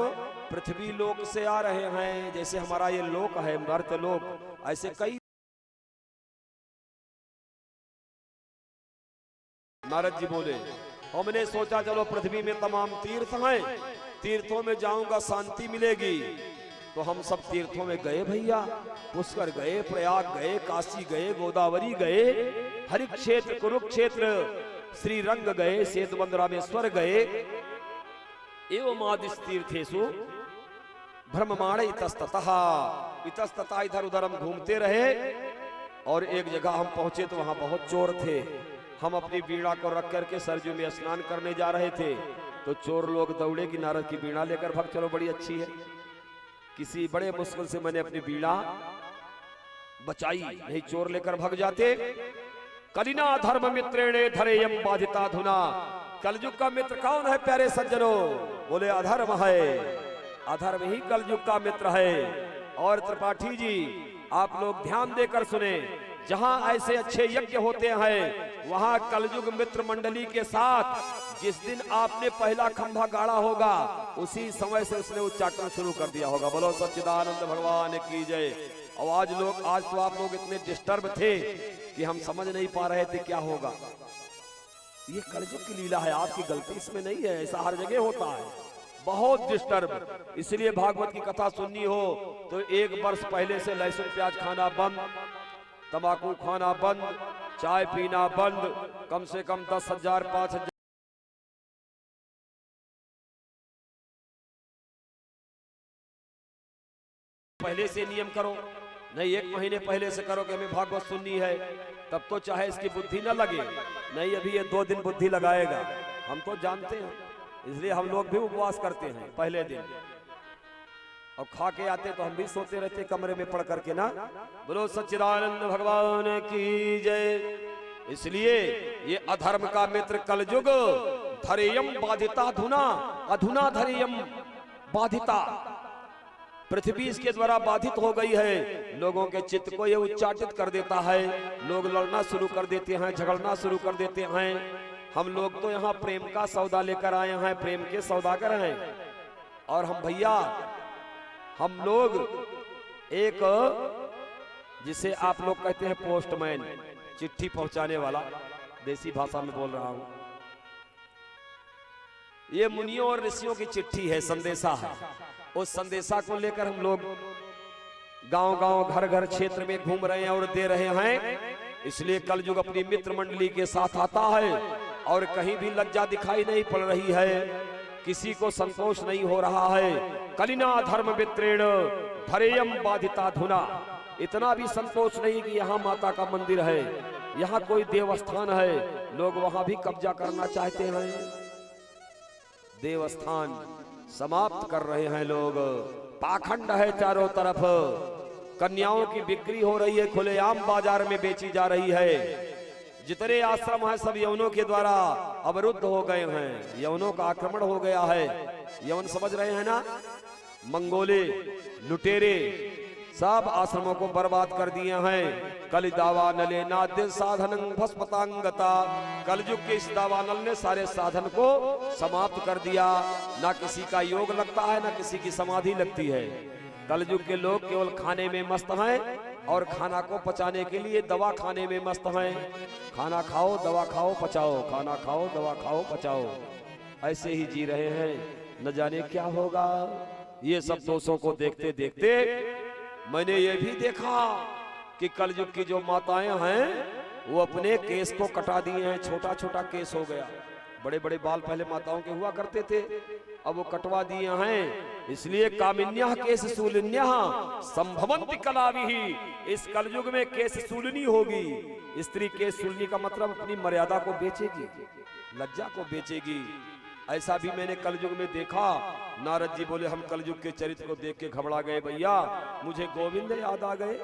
पृथ्वी लोक से आ रहे हैं, जैसे हमारा ये लोक है मर्त्य लोक, ऐसे कई। नारद जी बोले हमने सोचा चलो पृथ्वी में तमाम तीर्थ हैं, तीर्थों में जाऊंगा शांति मिलेगी। तो हम सब तीर्थों में गए भैया, पुष्कर गए, प्रयाग गए, काशी गए, गोदावरी गए, हरि क्षेत्र, कुरुक्षेत्र, श्रीरंग गए, सेतुबंध रामेश्वर गए। एवं आदिश तीर्थेषु भ्रममाण इतस्ततः, इतस्ततः इधर उधर हम घूमते रहे। और एक जगह हम पहुंचे तो वहां बहुत चोर थे। हम अपनी बीड़ा को रख करके सरजू में स्नान करने जा रहे थे तो चोर लोग दौड़े कि नारद की बीड़ा लेकर भाग चलो, बड़ी अच्छी है। किसी बड़े मुश्किल से मैंने अपनी बीड़ा बचाई, नहीं चोर लेकर भाग जाते। कलिना धर्म मित्रेणे धरेयम बाधिता धुना। कलयुग का मित्र कौन है प्यारे सज्जनों? बोले अधर्म है, अधर्म ही कलयुग का मित्र है। और त्रिपाठी जी आप लोग ध्यान देकर सुने, जहां ऐसे अच्छे यज्ञ होते हैं वहां कलयुग मित्र मंडली के साथ जिस दिन आपने पहला खंभा गाड़ा होगा उसी समय से उसने उच्चाटन शुरू कर दिया होगा। बोलो सच्चिदानंद भगवान की जय। और आज तो आप लोग इतने डिस्टर्ब थे कि हम समझ नहीं पा रहे थे क्या होगा। ये कलयुग की लीला है, आपकी गलती इसमें नहीं है, ऐसा हर जगह होता है, बहुत डिस्टर्ब। इसलिए भागवत की कथा सुननी हो तो 1 वर्ष पहले से लहसुन प्याज खाना बंद, तंबाकू खाना बंद, चाय पीना बंद, कम से कम 10,000 5,000 पहले से नियम करो, नहीं 1 महीने पहले से करो कि हमें भागवत सुननी है, तब तो चाहे इसकी बुद्धि न लगे। नहीं अभी ये 2 दिन बुद्धि लगाएगा, हम तो जानते हैं, इसलिए हम लोग भी उपवास करते हैं पहले दिन, और खा के आते तो हम भी सोते रहते कमरे में पढ़ करके ना। बोलो सच्चिदानंद भगवान की जय। इसलिए ये अधर्म का मित्र कलयुग धरेयम बाधिता धुना, अधुना धरेयम बाधिता, पृथ्वी इसके द्वारा बाधित हो गई है। लोगों के चित्त को ये उच्चाटित कर देता है, लोग लड़ना शुरू कर देते हैं, झगड़ना शुरू कर देते हैं। हम लोग तो यहाँ प्रेम का सौदा लेकर आए हैं, प्रेम के सौदागर हैं। और हम भैया हम लोग एक जिसे आप लोग कहते हैं पोस्टमैन, चिट्ठी पहुंचाने वाला, देसी भाषा में बोल रहा हूं, ये मुनियों और ऋषियों की चिट्ठी है, संदेशा है। उस संदेशा को लेकर हम लोग गांव-गांव, घर-घर, क्षेत्र में घूम रहे हैं और दे रहे हैं। इसलिए कलयुग अपनी मित्र मंडली के साथ आता है और कहीं भी लज्जा दिखाई नहीं पड़ रही है, किसी को संतोष नहीं हो रहा है। कलिना धर्म मित्रेण धरेयम बाधिता धुना, इतना भी संतोष नहीं कि यहाँ माता का मंदिर है, यहाँ कोई देवस्थान है, लोग वहां भी कब्जा करना चाहते हैं। देवस्थान समाप्त कर रहे हैं लोग, पाखंड है चारों तरफ, कन्याओं की बिक्री हो रही है, खुलेआम बाजार में बेची जा रही है। जितने आश्रम हैं सब यवनों के द्वारा अवरुद्ध हो गए हैं, यवनों का आक्रमण हो गया है। यवन समझ रहे हैं ना, मंगोले, लुटेरे सब आश्रमों को बर्बाद कर दिए हैं। कल दावानले नाद्य साधनं भस्मतांगता, कलयुग के इस दावानल ने सारे साधन को समाप्त कर दिया। ना किसी का योग लगता है, ना किसी की समाधि लगती है। कलयुग के लोग केवल खाने में मस्त हैं और खाना को पचाने के लिए दवा खाने में मस्त हैं। खाना खाओ दवा खाओ पचाओ, खाना खाओ दवा खाओ पचाओ, ऐसे ही जी रहे हैं। न जाने क्या होगा। ये सब दोषों को देखते देखते मैंने ये भी देखा कि कलयुग की जो माताएं हैं वो अपने केस को कटा दिए हैं, छोटा छोटा केस हो गया। बड़े बड़े बाल पहले माताओं के हुआ करते थे, अब वो कटवा दिए हैं। इसलिए कामिन्यः केश शूलिन्यः संभवन्ति कलाभिः, इस कलयुग में केश शूलिनी होगी। स्त्री केश शूलिनी का मतलब अपनी मर्यादा को बेचेगी, लज्जा को बेचेगी। ऐसा भी मैंने कलयुग में देखा। नारद जी बोले हम कलयुग के चरित्र को देख के घबरा गए भैया, मुझे गोविंद याद आ गए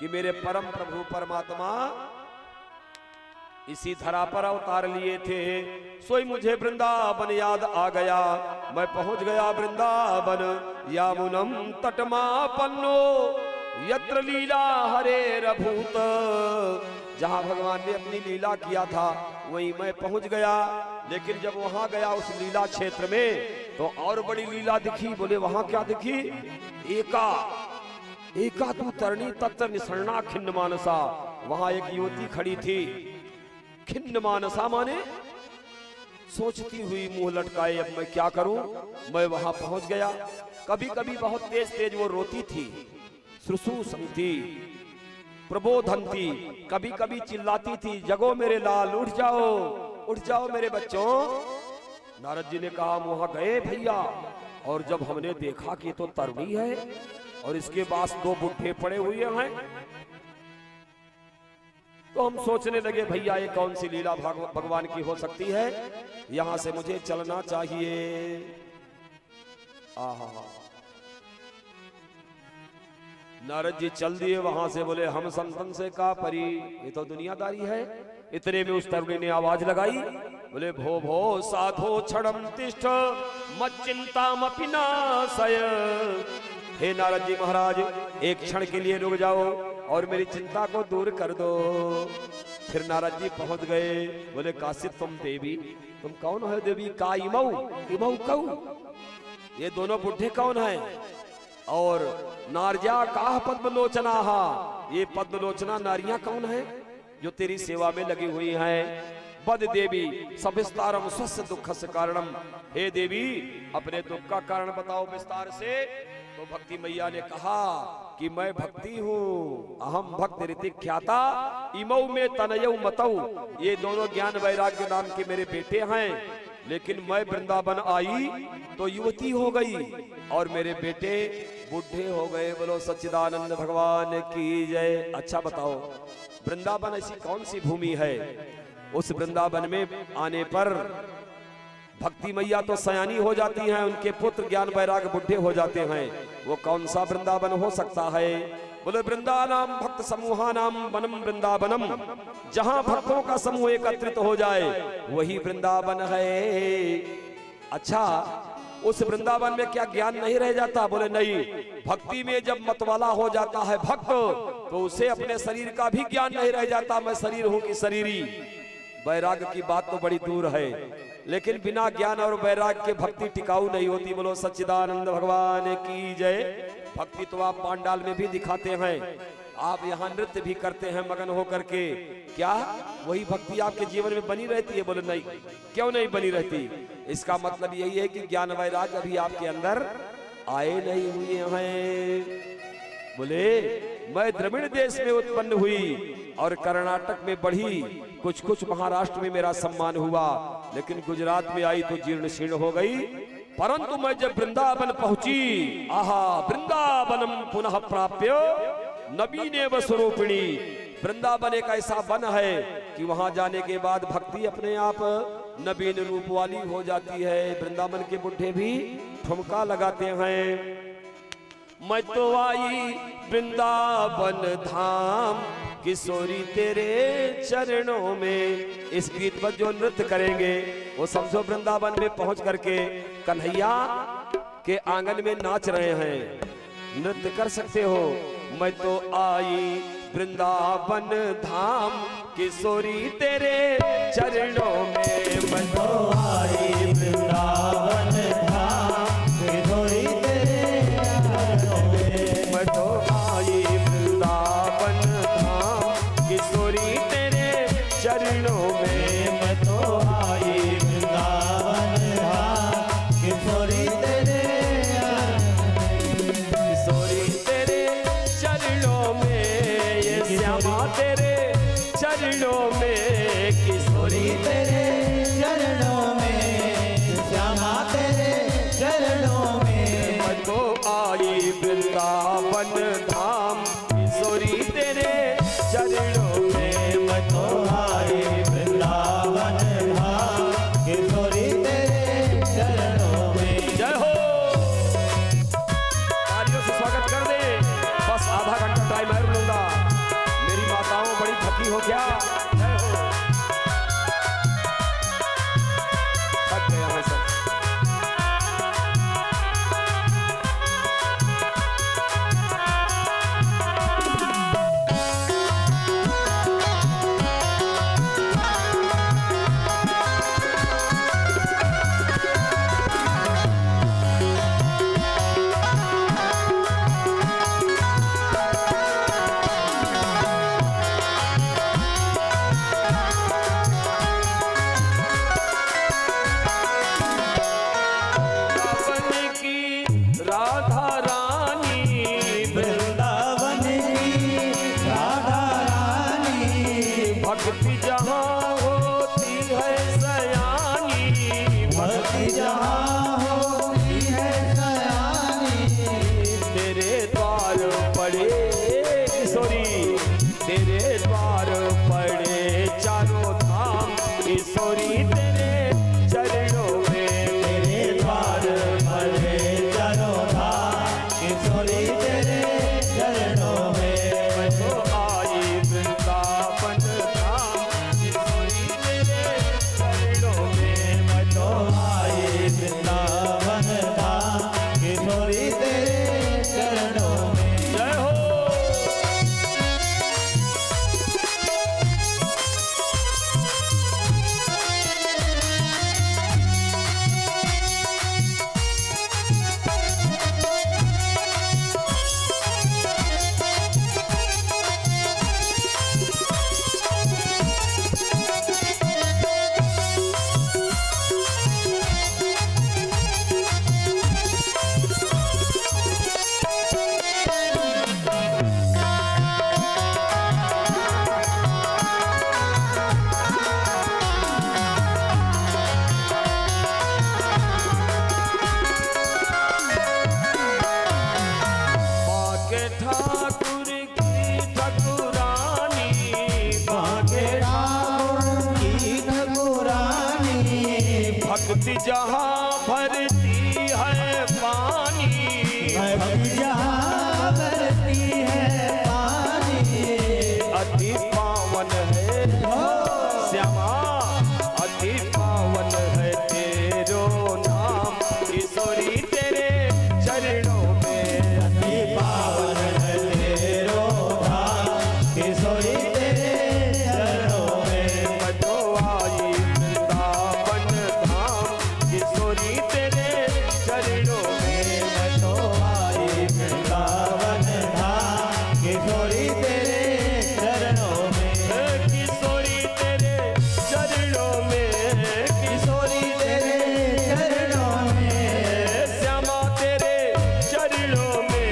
कि मेरे परम प्रभु परमात्मा इसी धरा पर अवतार लिए थे। सोई मुझे वृंदावन याद आ गया, मैं पहुंच गया वृंदावन। यामुनम तटमापन्नो यत्र लीला हरे रभूत, जहां भगवान ने अपनी लीला किया था वहीं मैं पहुंच गया। लेकिन जब वहां गया उस लीला क्षेत्र में तो और बड़ी लीला दिखी। बोले वहां क्या दिखी? एका तू तरणी तत्र निसरना खिन्न मानसा। वहां एक युवती खड़ी थी, खिन्न मानसा माने सोचती हुई, मुंह लटकाए अब मैं क्या करूं। मैं वहां पहुंच गया। कभी कभी बहुत तेज तेज वो रोती थी, सुसुसंती प्रबोधनती, कभी कभी चिल्लाती थी, जगो मेरे लाल, उठ जाओ, उठ जाओ मेरे बच्चों। नारद जी ने कहा हम वहां गए भैया, और जब हमने देखा कि तो तरुणी है और इसके पास दो बुढ़े पड़े हुए हैं, तो हम सोचने लगे भैया ये कौन सी लीला भगवान की हो सकती है, यहां से मुझे चलना चाहिए। आहा, नारद जी चल दिए वहां से। बोले हम संतन से का परी, ये तो दुनियादारी है। इतने में उस तरुणी ने आवाज लगाई, बोले भो भो साधो क्षणम तिष्ठ मच्चिंतामपि नाशय। हे नारद जी महाराज, एक क्षण के लिए रुक जाओ और मेरी चिंता को दूर कर दो। फिर नारद जी पहुंच गए। बोले काशिप तुम देवी, तुम कौन हो देवी? का इमऊ इमऊ कऊ, ये दोनों बुढ़े कौन हैं? और नार्या काह पद्मलोचना, ये पद्मलोचना नारियां कौन है जो तेरी सेवा में लगी हुई हैं? बद देवी सविस्तारम स्वस्थ दुख से कारणम। हे देवी अपने दुख का कारण बताओ विस्तार से। तो भक्ति मैया ने कहा कि मैं भक्ति हूँ, अहम भक्त रीति ख्याता, इमऊ में तनयऊ मतऊ, ये दोनों ज्ञान वैराग्य नाम के मेरे बेटे हैं। लेकिन मैं वृंदावन आई तो युवती हो गई और मेरे बेटे बुढ़े हो गए। बोलो सच्चिदानंद भगवान की जय। अच्छा बताओ वृंदावन ऐसी कौन सी भूमि है, उस वृंदावन में आने पर भक्ति मैया तो सयानी हो जाती हैं, उनके पुत्र ज्ञान वैराग बुढ़े हो जाते हैं। वो कौन सा वृंदावन हो सकता है? बोले वृंदानाम भक्त समूहानाम वनम वृंदावनम, जहां भक्तों का समूह एकत्रित हो जाए वही वृंदावन है। अच्छा उस वृंदावन में क्या ज्ञान नहीं रह जाता? बोले नहीं, भक्ति में जब मतवाला हो जाता है भक्त तो उसे अपने शरीर का भी ज्ञान नहीं रह जाता, मैं शरीर हूं कि शरीरी। वैराग की बात तो बड़ी दूर है, लेकिन बिना ज्ञान और वैराग के भक्ति टिकाऊ नहीं होती। बोलो सच्चिदानंद भगवान की जय। भक्ति तो आप पांडाल में भी दिखाते हैं, आप यहाँ नृत्य भी करते हैं मगन होकर के, क्या वही भक्ति आपके जीवन में बनी रहती है? बोले नहीं। क्यों नहीं बनी रहती? इसका मतलब यही है कि ज्ञान वैराग अभी आपके अंदर आए नहीं हुए हैं। बोले मैं द्रविड़ देश में उत्पन्न हुई और कर्नाटक में बढ़ी, कुछ कुछ महाराष्ट्र में मेरा सम्मान हुआ, लेकिन गुजरात में आई तो जीर्ण शीर्ण हो गई। परंतु मैं जब वृंदावन पहुंची, आहा वृंदावनम पुनः प्राप्य नवीनेव स्वरूपिणी। वृंदावन एक ऐसा वन है कि वहां जाने के बाद भक्ति अपने आप नवीन रूप वाली हो जाती है। वृंदावन के बुढ़े भी ठुमका लगाते हैं। मैं तो आई वृंदावन धाम किशोरी तेरे चरणों में। इस गीत पर जो नृत्य करेंगे वो समझो वृंदावन में पहुंच करके कन्हैया के आंगन में नाच रहे हैं, नृत्य कर सकते हो। मैं तो आई वृंदावन धाम किशोरी तेरे चरणों में।
मैं तो आई वृंदावन धाम किशोरी तेरे चरणों में।
मैं तो आई वृंदावन धाम किशोरी तेरे चरणों में।
मैं तो आई वृंदावन धाम किशोरी तेरे
किशोरी तेरे चरणों में, ये श्यामा तेरे चरणों में। किशोरी
तेरे चरणों में, श्यामा तेरे चरणों में।
मैं तो आई वृंदावन धाम किशोरी तेरे चरणों में।
मैं तो आई वृंदावन धाम किशोरी तेरे चरणों में।
जय हो। तालियों से स्वागत कर दे। बस आधा घंटा टाइम और लूंगा, मेरी माताओं बड़ी थकी हो क्या? जय हो। थक गया मैं सब।
भक्ति जहाँ होती है सयानी,
तेरे द्वार पड़े किशोरी, तेरे द्वार पड़े चारों धाम किशोरी, तेरे चरणों में
तेरे द्वार पड़े चारों धाम किशोरी, तेरे चरणों में
मैं तो आई वृंदावन धाम किशोरी, तेरे चरणों में मैं तो
आई वृंदावन धाम किशोरी, तेरे चरणों में।
जय हो। बाके ठाकुर की ठकुरानी,
बाके ठाकुर की ठकुरानी,
भक्ति जहाँ भरती है पानी,
भक्ति जहाँ भरती है पानी,
अति पावन है श्यामा, अति पावन है तेरो नाम किशोरी, तेरे चरणों में
अति पावन है तेरो धाम किशोरी, तेरे चरणों में।
मैं तो आई वृंदावन धाम किशोरी, तेरे चरणों में
मैं तो आई वृंदावन धाम किशोरी, तेरे चरणों में।
किशोरी तेरे चरणों में,
किशोरी तेरे चरणों में,
श्यामा तेरे चरणों में,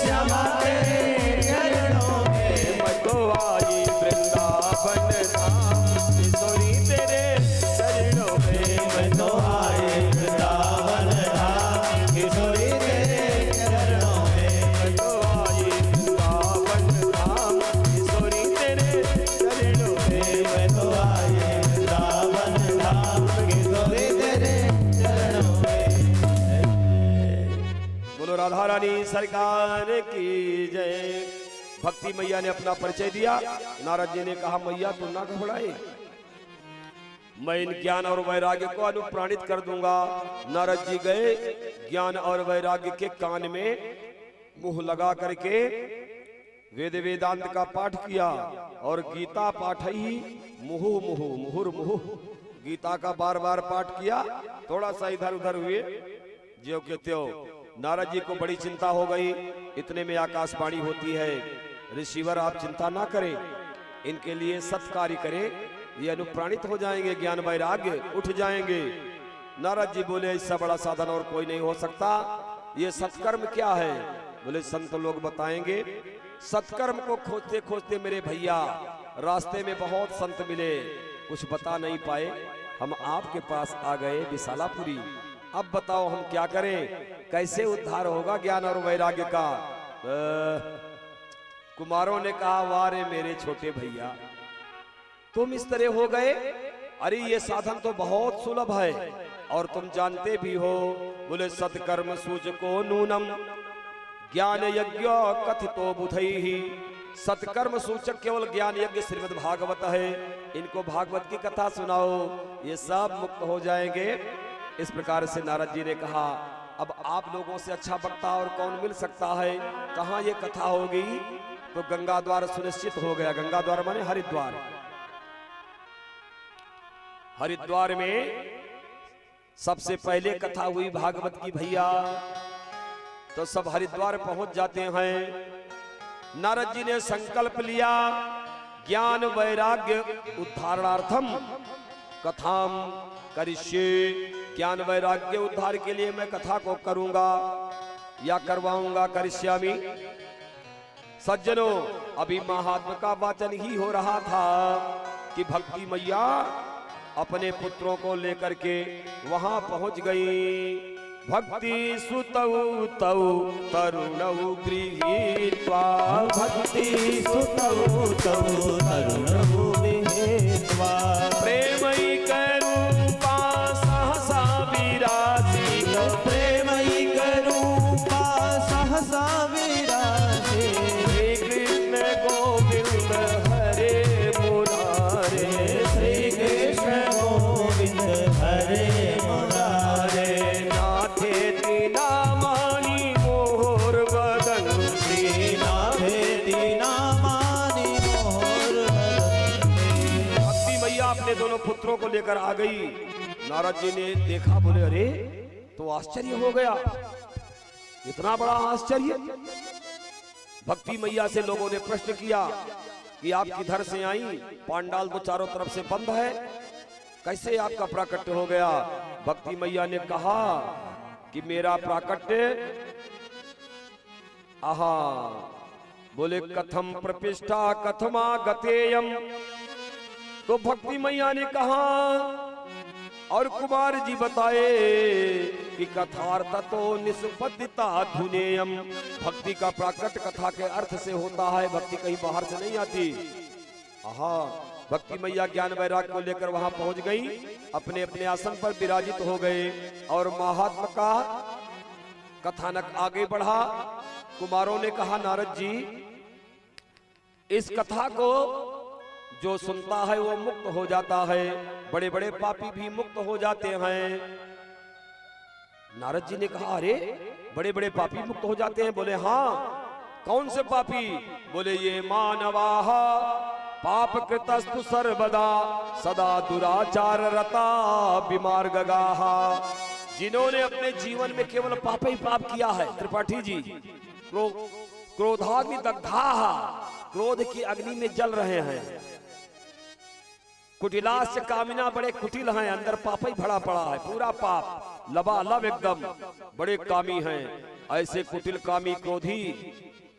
श्यामा तेरे चरणों में।
मैं तो आई वृंदावन धाम किशोरी, तेरे चरणों में
मैं तो आई वृंदावन धाम किशोरी, तेरे चरणों में।
मैं तो आई वृंदावन धाम किशोरी, तेरे चरणों में
मैं तो आई वृंदावन धाम किशोरी, तेरे चरणों में।
बोलो राधा रानी सरकार की जय। भक्ति मैया ने अपना परिचय दिया। नारद जी ने कहा मैया तू ना घबराए, मैं इन ज्ञान और वैराग्य को अनुप्राणित कर दूंगा। नारद जी गए, ज्ञान और वैराग्य के कान में मुंह लगा करके वेद वेदांत का पाठ किया और गीता पाठ ही मुहु मुहु मुहुर मुहु, गीता का बार बार पाठ किया। थोड़ा सा इधर उधर हुए ज्यों के त्यों। नारद जी को बड़ी चिंता हो गई। इतने में आकाशवाणी होती है, ऋषिवर आप चिंता ना करें, इनके लिए सत्कार्य करें, ये अनुप्राणित हो जाएंगे, ज्ञान वैराग्य उठ जाएंगे। नारद जी बोले इससे बड़ा साधन और कोई नहीं हो सकता। ये सत्कर्म क्या है? बोले संत लोग बताएंगे। सत्कर्म को खोजते खोजते मेरे भैया रास्ते में बहुत संत मिले, कुछ बता नहीं पाए, हम आपके पास आ गए विशालापुरी। अब बताओ हम क्या करें, कैसे उद्धार होगा ज्ञान और वैराग्य का? कुमारों ने कहा वारे मेरे छोटे भैया तुम इस तरह हो गए, अरे ये साधन तो बहुत सुलभ है और तुम जानते भी हो। बोले सत्कर्म सूचको नूनम ज्ञान यज्ञ कथितो बुधैहि। सत्कर्म सूचक केवल ज्ञान यज्ञ श्रीमद् भागवत है, इनको भागवत की कथा सुनाओ, ये सब मुक्त हो जाएंगे। इस प्रकार से नारद जी ने कहा अब आप लोगों से अच्छा वक्ता और कौन मिल सकता है, कहाँ ये कथा होगी? तो गंगा द्वार सुनिश्चित हो गया। गंगा द्वार माने हरिद्वार। हरिद्वार में सबसे पहले कथा हुई भागवत की भैया। तो सब हरिद्वार पहुंच जाते हैं। नारद जी ने संकल्प लिया ज्ञान वैराग्य उद्धारणार्थम कथाम करिष्ये। ज्ञान वैराग्य उद्धार के लिए मैं कथा को करूंगा या करवाऊंगा, करिष्यामि। सज्जनों, अभी महात्मा का वाचन ही हो रहा था कि भक्ति मैया अपने पुत्रों को लेकर के वहां पहुंच गई। भक्ति सुतौ तौ तरुणौ गृहीत्वा,
भक्ति सुतौ तौ तरुणौ गृहीत्वा,
प्रेमैक रूपा सहसा विराजित,
प्रेमैक रूपा सहसा विराजे,
श्री कृष्ण गोविंद हरे मुरारे,
श्री कृष्ण गोविंद हरे मुरारे,
नाथे दीनामानि मोर वदन्ति,
नाथे दीनामानि मोर वदन्ति।
भक्ति मैया अपने दोनों पुत्रों को लेकर आ गई। नारद जी ने देखा, बोले अरे तो आश्चर्य हो गया, इतना बड़ा आश्चर्य। भक्ति मैया से लोगों ने प्रश्न किया कि आप किधर से आई, पांडाल तो चारों तरफ से बंद है, कैसे आपका प्राकट्य हो गया। भक्ति मैया ने कहा कि मेरा प्राकट्य, आहा, बोले कथम प्रपिष्टा कथमा गतेयम। तो भक्ति मैया ने कहा और कुमार जी बताए कि कथार्थ तो निष्पदिता धुनेयम, भक्ति का प्राकट कथा के अर्थ से होता है, भक्ति कहीं बाहर से नहीं आती। आहा, भक्ति मैया ज्ञान वैराग्य को लेकर वहां पहुंच गई, अपने अपने आसन पर विराजित हो गए और महात्मा का कथानक आगे बढ़ा। कुमारों ने कहा नारद जी, इस कथा को जो सुनता है वो मुक्त हो जाता है, बड़े बड़े पापी भी मुक्त हो जाते हैं। नारद जी ने कहा अरे बड़े बड़े पापी मुक्त हो जाते हैं? बोले हाँ, कौन से पापी? बोले ये मानवाः पाप कृतस्तु सर्वदा सदा दुराचार रता विमार्गगाः, जिन्होंने अपने जीवन में केवल पाप ही पाप किया है। त्रिपाठी जी, क्रोधाग्नि दग्धाः, क्रोध की अग्नि में जल रहे हैं। कुटिलास्य कामिना, बड़े कुटिल हैं, अंदर पाप ही भरा पड़ा है, पूरा पाप लबालब एकदम, बड़े कामी हैं। ऐसे कुटिल कामी क्रोधी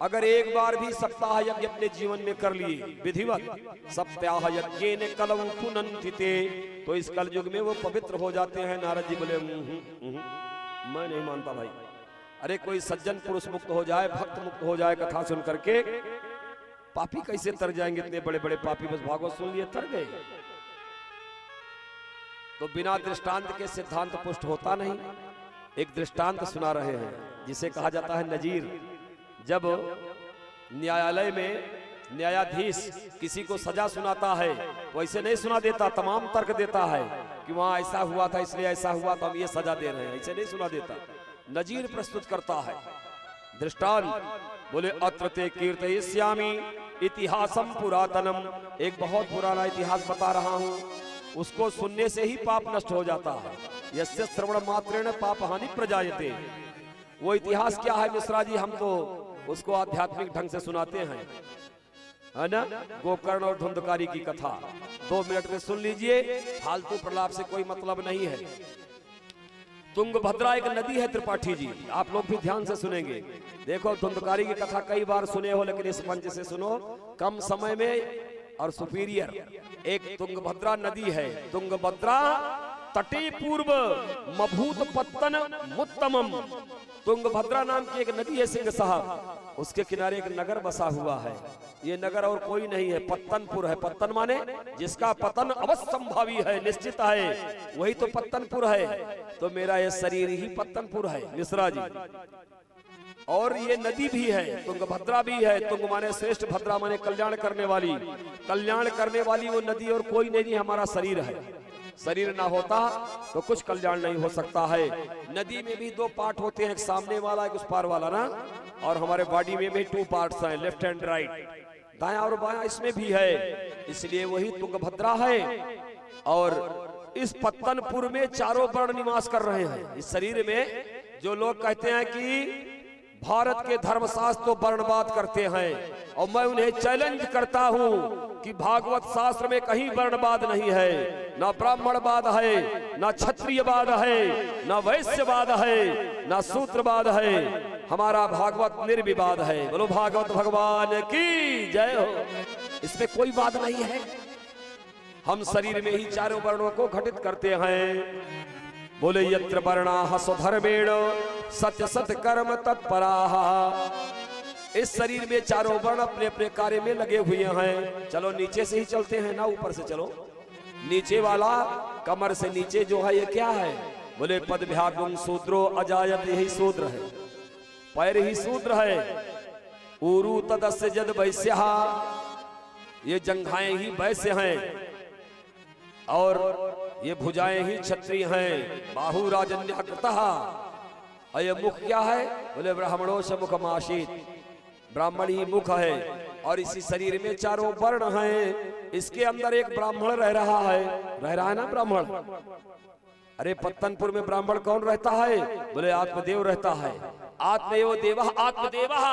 अगर एक बार भी सप्ताह यज्ञ अपने जीवन में कर लिए विधिवत, सप्ताह यज्ञेन कलौ पुनन्ति ते, तो इस कलयुग में वो पवित्र हो जाते हैं। नारद जी बोले मैं नहीं मानता भाई। अरे कोई सज्जन पुरुष मुक्त हो जाए, भक्त मुक्त हो जाए कथा सुन करके, पापी कैसे तर जाएंगे? इतने बड़े बड़े पापी बस भागवत सुन लिए तर गए। तो बिना दृष्टांत के सिद्धांत पुष्ट होता नहीं। एक दृष्टांत सुना रहे हैं जिसे कहा जाता है नजीर। जब न्यायालय में न्यायाधीश किसी को सजा सुनाता है तो ऐसे नहीं सुना देता, तमाम तर्क देता है कि वहां ऐसा हुआ था इसलिए ऐसा हुआ तो हम ये सजा दे रहे हैं, ऐसे नहीं सुना देता। नजीर प्रस्तुत करता है दृष्टांत। बोले अत्र ते कीर्तयिष्यामि इतिहासम पुरातनम, एक बहुत पुराना इतिहास बता रहा हूं, उसको सुनने से ही पाप नष्ट हो जाता है। यस्य श्रवण मात्रेण पाप हानि प्रजायते। वो इतिहास क्या है मिश्रा जी? हम तो उसको आध्यात्मिक ढंग से सुनाते हैं, है ना? गोकर्ण और धुंधकारी की कथा 2 मिनट में सुन लीजिए, फालतू प्रलाप से कोई मतलब नहीं है। तुंगभद्रा एक नदी है त्रिपाठी जी, आप लोग भी ध्यान से सुनेंगे। देखो धुंधकारी की कथा कई बार सुने हो, लेकिन इस मंच से सुनो, कम समय में और सुपीरियर। एक तुंगभद्रा नदी है, तुंगभद्रा तटे पूर्व मभूत पत्तन मुत्तमम। तुंगभद्रा नाम की एक नदी है सिंह साहब, उसके किनारे एक नगर बसा हुआ है। ये नगर और कोई नहीं है, पत्तनपुर है। पत्तन माने जिसका पतन अवश्य संभावी है, निश्चित है, वही तो पत्तनपुर है। तो मेरा ये शरीर ही पत्तनपुर है मिश्रा जी। और ये नदी भी है, तुंगभद्रा भी है। तुंग माने श्रेष्ठ, भद्रा माने कल्याण करने वाली। कल्याण करने वाली वो नदी और कोई नहीं, हमारा शरीर है। शरीर ना होता तो कुछ कल्याण नहीं हो सकता है। नदी में भी 2 पार्ट होते हैं, एक सामने वाला एक उस पार वाला ना। और हमारे बॉडी में भी 2 पार्ट्स हैं, लेफ्ट एंड राइट, दायां और बायां इसमें भी है। इसलिए वही तुंगभद्रा है। और इस पत्तनपुर में चारों वर्ण निवास कर रहे हैं। इस शरीर में जो लोग कहते हैं कि भारत के धर्मशास्त्र तो वर्णवाद करते हैं, और मैं उन्हें चैलेंज करता हूं कि भागवत शास्त्र में कहीं वर्णवाद नहीं है, ना ब्राह्मणवाद है, ना क्षत्रियवाद है, ना वैश्यवाद है, ना शूद्रवाद है। हमारा भागवत निर्विवाद है। बोलो भागवत भगवान की जय हो। इसमें कोई वाद नहीं है। हम शरीर में ही चारों वर्णों को घटित करते हैं। बोले यत्र वर्णाः स्वधर्मेण सत्य सत कर्म तत्पराः। इस शरीर में चारों वर्ण अपने अपने कार्य में लगे हुए हैं। चलो नीचे से ही चलते हैं ना, ऊपर से चलो। नीचे वाला कमर से नीचे जो है ये क्या है? बोले पदभ्यागुं शूद्रो अजायत, यही शूद्र है, पैर ही शूद्र है। ऊरु तदस्य जद वैश्यः, ये जंघाएं ही वैश्य हैं, और ये भुजाएं ही क्षत्रिय हैं। बाहु राजन्यकृतः, और ये मुख क्या है? बोले ब्राह्मणोश मुखमासीत्, ब्राह्मण ही मुख है। और इसी शरीर में चारों वर्ण हैं। इसके अंदर एक ब्राह्मण रह रहा है ना ब्राह्मण। अरे पत्तनपुर में ब्राह्मण कौन रहता है? बोले आत्मदेव रहता है। आत्मदेव देवः आत्मदेवः,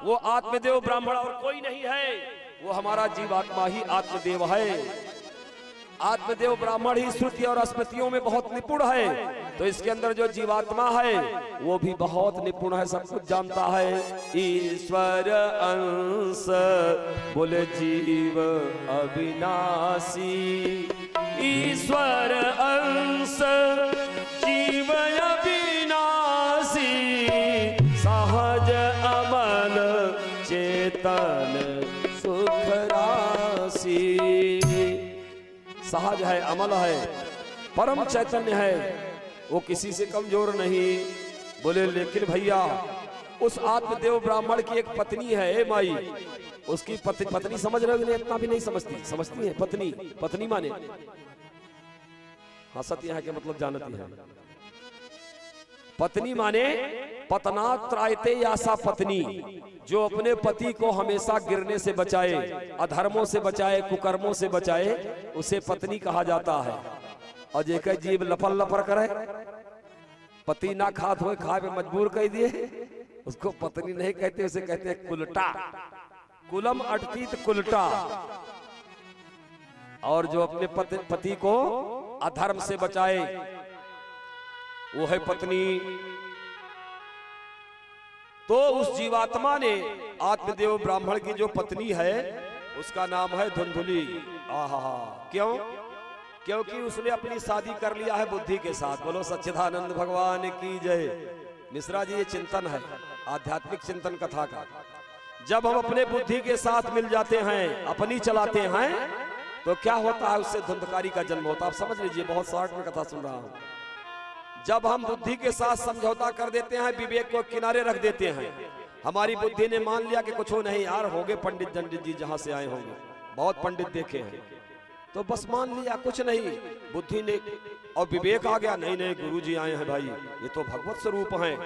वो आत्मदेव ब्राह्मण और कोई नहीं है, वो हमारा जीवात्मा ही आत्मदेव है। आत्मदेव ब्राह्मण ही श्रुति और स्मृतियों में बहुत निपुण है, तो इसके अंदर जो जीवात्मा है वो भी बहुत निपुण है, सब कुछ जानता है। ईश्वर अंश, बोले जीव अविनाशी, ईश्वर अंश जीव अविनाशी, सहज अमल चेतन सुख राशि। सहज है, अमल है, परम चैतन्य है, वो किसी से कमजोर नहीं। बोले लेकिन भैया उस आत्मदेव ब्राह्मण की एक पत्नी है माई, उसकी पत्नी समझ रहे हो? इतना भी नहीं समझती है। पत्नी माने हंसती है, क्या मतलब जानती है? पत्नी माने पतनात्रायते यासा पत्नी, जो अपने पति को हमेशा गिरने से बचाए, अधर्मों से बचाए, कुकर्मों से बचाए, उसे पत्नी कहा जाता है। और जेकर जीव लपर लपर करे, पति ना खात हो, खाए पे मजबूर कर दिए, उसको पत्नी नहीं कहते, उसे कहते हैं कुलटा। कुलम अटतीत कुलटा। और जो अपने पति को अधर्म से बचाए वो है पत्नी। तो उस जीवात्मा ने आत्मदेव ब्राह्मण की जो पत्नी है उसका नाम है धुंधुली। आहा, क्यों? क्योंकि उसने अपनी शादी कर लिया है बुद्धि के साथ। बोलो सच्चिदानंद भगवान की जय। मिश्रा जी, ये चिंतन है, आध्यात्मिक चिंतन कथा का। जब हम अपने बुद्धि के साथ मिल जाते हैं, अपनी चलाते हैं, तो क्या होता है? उससे धुंधकारी का जन्म होता है। आप समझ लीजिए, बहुत शॉर्ट में कथा सुन रहा हूं। जब हम बुद्धि के साथ समझौता कर देते हैं, विवेक को किनारे रख देते हैं, हमारी बुद्धि ने मान लिया कि कुछ हो नहीं यार, होंगे पंडित जी जहां से आए होंगे, बहुत पंडित देखे हैं, तो बस मान लिया कुछ नहीं। बुद्धि ने और विवेक आ गया, नहीं नहीं गुरु जी आए हैं भाई, ये तो भगवत स्वरूप हैं।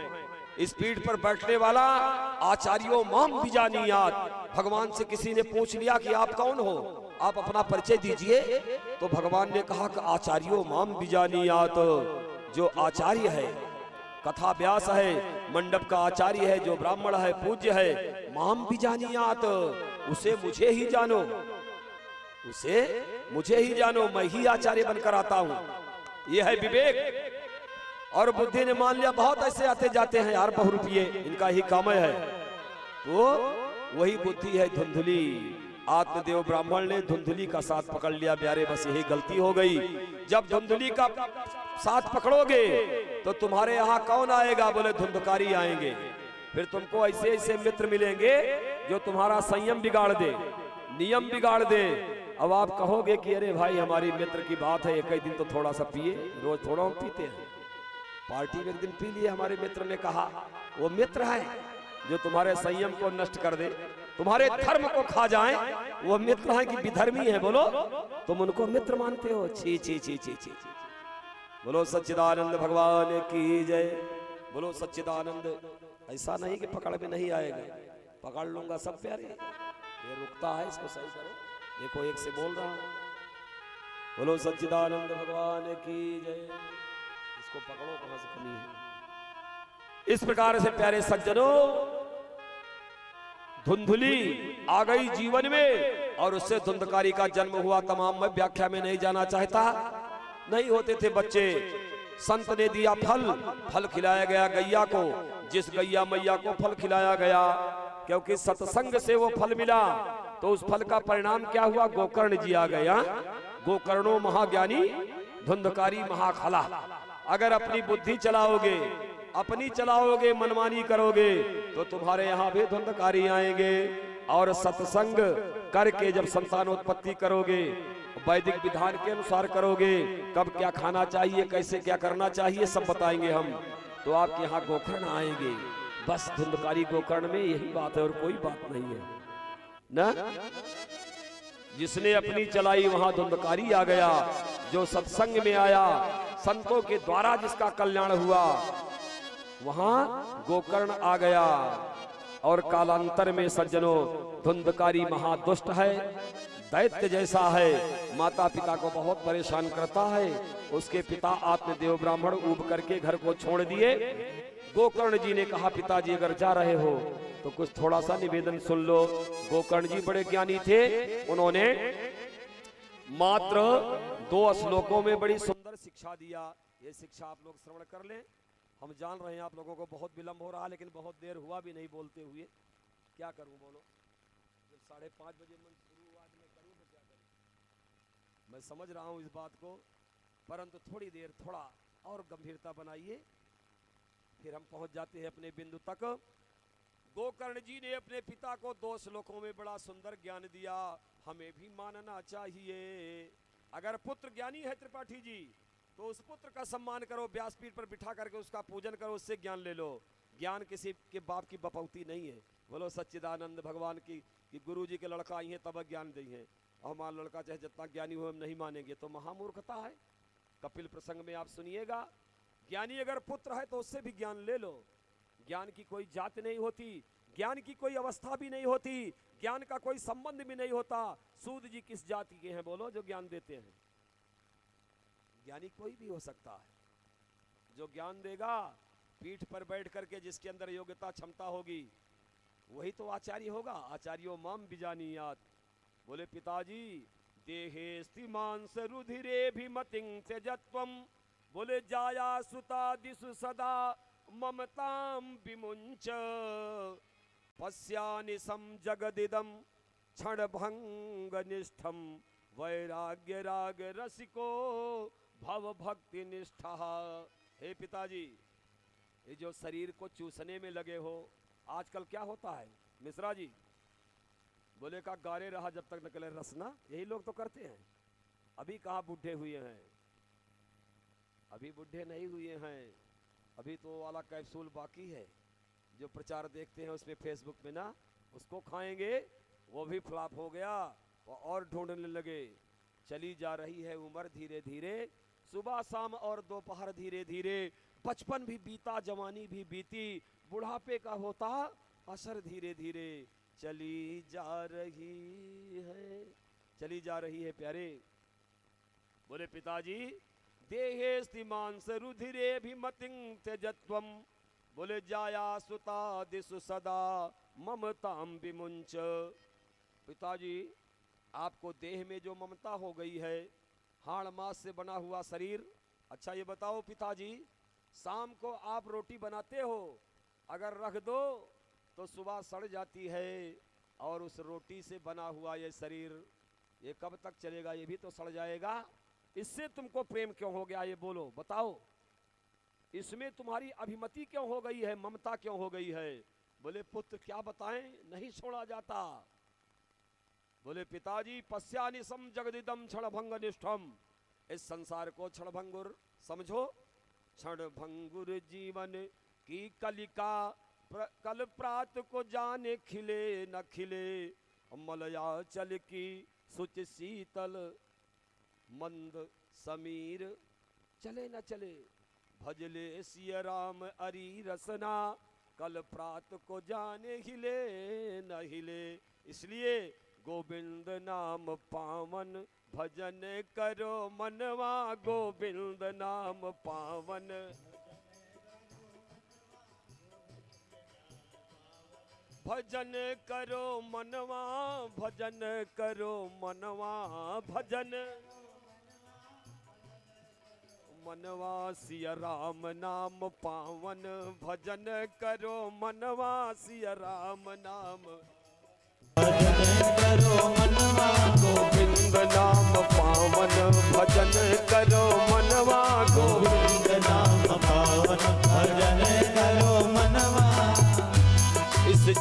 इस पीठ पर बैठने वाला आचार्यों माम बीजानीयात। भगवान से किसी ने पूछ लिया कि आप कौन हो, आप अपना परिचय दीजिए, तो भगवान ने कहा कि आचार्यों माम बीजानीयात, जो आचार्य है, कथा व्यास है, मंडप का आचार्य है, जो ब्राह्मण है, पूज्य है, माम बीजानीयात, उसे मुझे ही जानो, उसे मुझे ही जानो, मैं ही आचार्य बनकर आता हूं। यह है विवेक। और बुद्धि ने मान लिया बहुत ऐसे आते जाते हैं यार, बहुरूपिये, इनका ही काम है, तो वही बुद्धि है धुंधुली। आत्मदेव ब्राह्मण ने धुंधुली का साथ पकड़ लिया प्यारे, बस यही गलती हो गई। जब धुंधुली का साथ पकड़ोगे तो तुम्हारे यहाँ कौन आएगा? बोले धुंधकारी आएंगे। फिर तुमको ऐसे ऐसे मित्र मिलेंगे जो तुम्हारा संयम बिगाड़ दे, नियम बिगाड़ दे। अब आप कहोगे कि अरे भाई हमारी मित्र की बात है, एक ही दिन तो थोड़ा सा पिए, रोज थोड़ा हम पीते हैं, पार्टी में एक दिन पी लिए। हमारे मित्र ने कहा, वो मित्र है जो तुम्हारे संयम को नष्ट कर दे, तुम्हारे धर्म को खा जाए, वो मित्र है कि विधर्मी है? बोलो, तुम उनको मित्र मानते हो? छी छी छी छी छी। बोलो सच्चिदानंद भगवान की जय। बोलो सच्चिदानंद। ऐसा नहीं कि पकड़ में नहीं आएगा, पकड़ लूंगा सब प्यारे। ये रुकता है, इसको सही करो। देखो एक से बोल रहा हूं। बोलो सच्चिदानंद भगवान की जय। इसको पकड़ो, कहां से कमी है। इस प्रकार से प्यारे सज्जनों, धुंधुली आ गई जीवन में और उससे धुंधकारी का जन्म हुआ। तमाम मैं व्याख्या में नहीं जाना चाहता। नहीं होते थे बच्चे, संत ने दिया फल, फल खिलाया गया गैया को। जिस गैया मैया को फल खिलाया गया, क्योंकि सत्संग से वो फल मिला, तो उस फल का परिणाम क्या हुआ? गोकर्ण जी आ गया। गोकर्णो महाज्ञानी धुंधकारी महाखला। अगर अपनी बुद्धि चलाओगे, अपनी चलाओगे, मनमानी करोगे तो तुम्हारे यहाँ भी धुंधकारी आएंगे। और सत्संग करके जब संतानोत्पत्ति करोगे, वैदिक विधान के अनुसार करोगे, कब क्या खाना चाहिए, कैसे क्या करना चाहिए, सब बताएंगे हम, तो आपके यहाँ गोकर्ण आएंगे। बस धुंधकारी गोकर्ण में यही बात है और कोई बात नहीं है ना। जिसने अपनी चलाई वहां धुंधकारी आ गया, जो सत्संग में आया, संतों के द्वारा जिसका कल्याण हुआ, वहां गोकर्ण आ गया। और कालांतर में सज्जनों धुंधकारी महादुष्ट है, दैत्य जैसा है, माता पिता को बहुत परेशान करता है। उसके पिता आत्मदेव ब्राह्मण ऊब करके घर को छोड़ दिए। गोकर्ण जी ने कहा, पिताजी अगर जा रहे हो तो कुछ थोड़ा सा निवेदन सुन लो। गोकर्ण जी बड़े ज्ञानी थे, उन्होंने मात्र 2 श्लोकों में बड़ी सुंदर शिक्षा दिया। ये शिक्षा आप लोग श्रवण कर लें। हम जान रहे हैं आप लोगों को बहुत विलंब हो रहा है, लेकिन बहुत देर हुआ भी नहीं बोलते हुए। क्या करूं बोलो, जब 5:30 बजे मन शुरू हुआ, मैं करूं तो क्या करूं। मैं समझ रहा हूं इस बात को, परंतु थोड़ी देर थोड़ा और गंभीरता बनाइए, फिर हम पहुंच जाते हैं अपने बिंदु तक। गोकर्ण जी ने अपने पिता को 2 श्लोकों में बड़ा सुंदर ज्ञान दिया। हमें भी मानना चाहिए। अगर पुत्र ज्ञानी है त्रिपाठी जी, तो उस पुत्र का सम्मान करो, व्यासपीठ पर बिठा करके उसका पूजन करो, उससे ज्ञान ले लो। ज्ञान किसी के बाप की बपौती नहीं है। बोलो सच्चिदानंद भगवान की कि गुरु जी के लड़का आई है तब ज्ञान दी है, और हमारा लड़का चाहे जितना ज्ञानी हो हम नहीं मानेंगे, तो महामूर्खता है। कपिल प्रसंग में आप सुनिएगा, ज्ञानी अगर पुत्र है तो उससे भी ज्ञान ले लो। ज्ञान की कोई जात नहीं होती, ज्ञान की कोई अवस्था भी नहीं होती, ज्ञान का कोई संबंध भी नहीं होता। सूद जी किस जाति के हैं बोलो जो ज्ञान देते हैं? ज्ञानी कोई भी हो सकता है। जो ज्ञान देगा पीठ पर बैठ करके, जिसके अंदर योग्यता क्षमता होगी, वही तो आचार्य होगा। आचार्यो माम बिजानीयात। बोले पिताजी, देहे स्थिमांस रुधिरे भीमतिं त्यजत्वम। बोले जाया सुता दिसु सदा ममताम विमुंच। पश्यानि सम जगदिदम क्षण भंग निष्ठम। वैराग्य राग रसिको भव भक्ति निष्ठा। हे पिताजी, ये जो शरीर को चूसने में लगे हो, आजकल क्या होता है मिश्रा जी? बोले का गारे रहा जब तक निकले रसना, यही लोग तो करते हैं। अभी कहाँ बूढ़े हुए हैं, अभी बूढ़े नहीं हुए हैं, अभी तो वाला कैप्सूल बाकी है। जो प्रचार देखते हैं उसमें फेसबुक में ना, उसको खाएंगे, वो भी फ्लॉप हो गया, वो और ढूंढने लगे। चली जा रही है उम्र धीरे धीरे, सुबह शाम और दोपहर धीरे धीरे। बचपन भी बीता, जवानी भी बीती, बुढ़ापे का होता असर धीरे धीरे। चली जा रही है, चली जा रही है प्यारे। बोले पिताजी, देहे स्थिमांस रुधिरे भीमतिं त्यजत्वम। बोले जाया सुता दिसु सदा ममताम विमुंच। पिताजी, आपको देह में जो ममता हो गई है, हाड़ मांस से बना हुआ शरीर। अच्छा ये बताओ पिताजी, शाम को आप रोटी बनाते हो, अगर रख दो तो सुबह सड़ जाती है, और उस रोटी से बना हुआ ये शरीर, ये कब तक चलेगा? ये भी तो सड़ जाएगा। इससे तुमको प्रेम क्यों हो गया, ये बोलो बताओ। इसमें तुम्हारी अभिमति क्यों हो गई है, ममता क्यों हो गई है? बोले पुत्र क्या बताएं, नहीं छोड़ा जाता। बोले पिताजी, पश्यानि सम जगदिदम क्षणभंग निष्ठम। इस संसार को क्षणभंगुर समझो। क्षणभंगुर जीवन की कलिका, कल प्रात को जाने खिले न खिले। मलयाचल की सुच शीतल मंद समीर, चले न चले भजले सिया राम अरी रसना। कल प्रात को जाने हिले न हिले। इसलिए गोविंद नाम पावन, भजन करो मनवा। गोविंद नाम पावन, भजन करो मनवा, भजन करो मनवा। भजन मनवा सिया राम नाम पावन। भजन करो मनवा सिया राम नाम।
भजन करो मनवा,
गोविंद नाम पावन।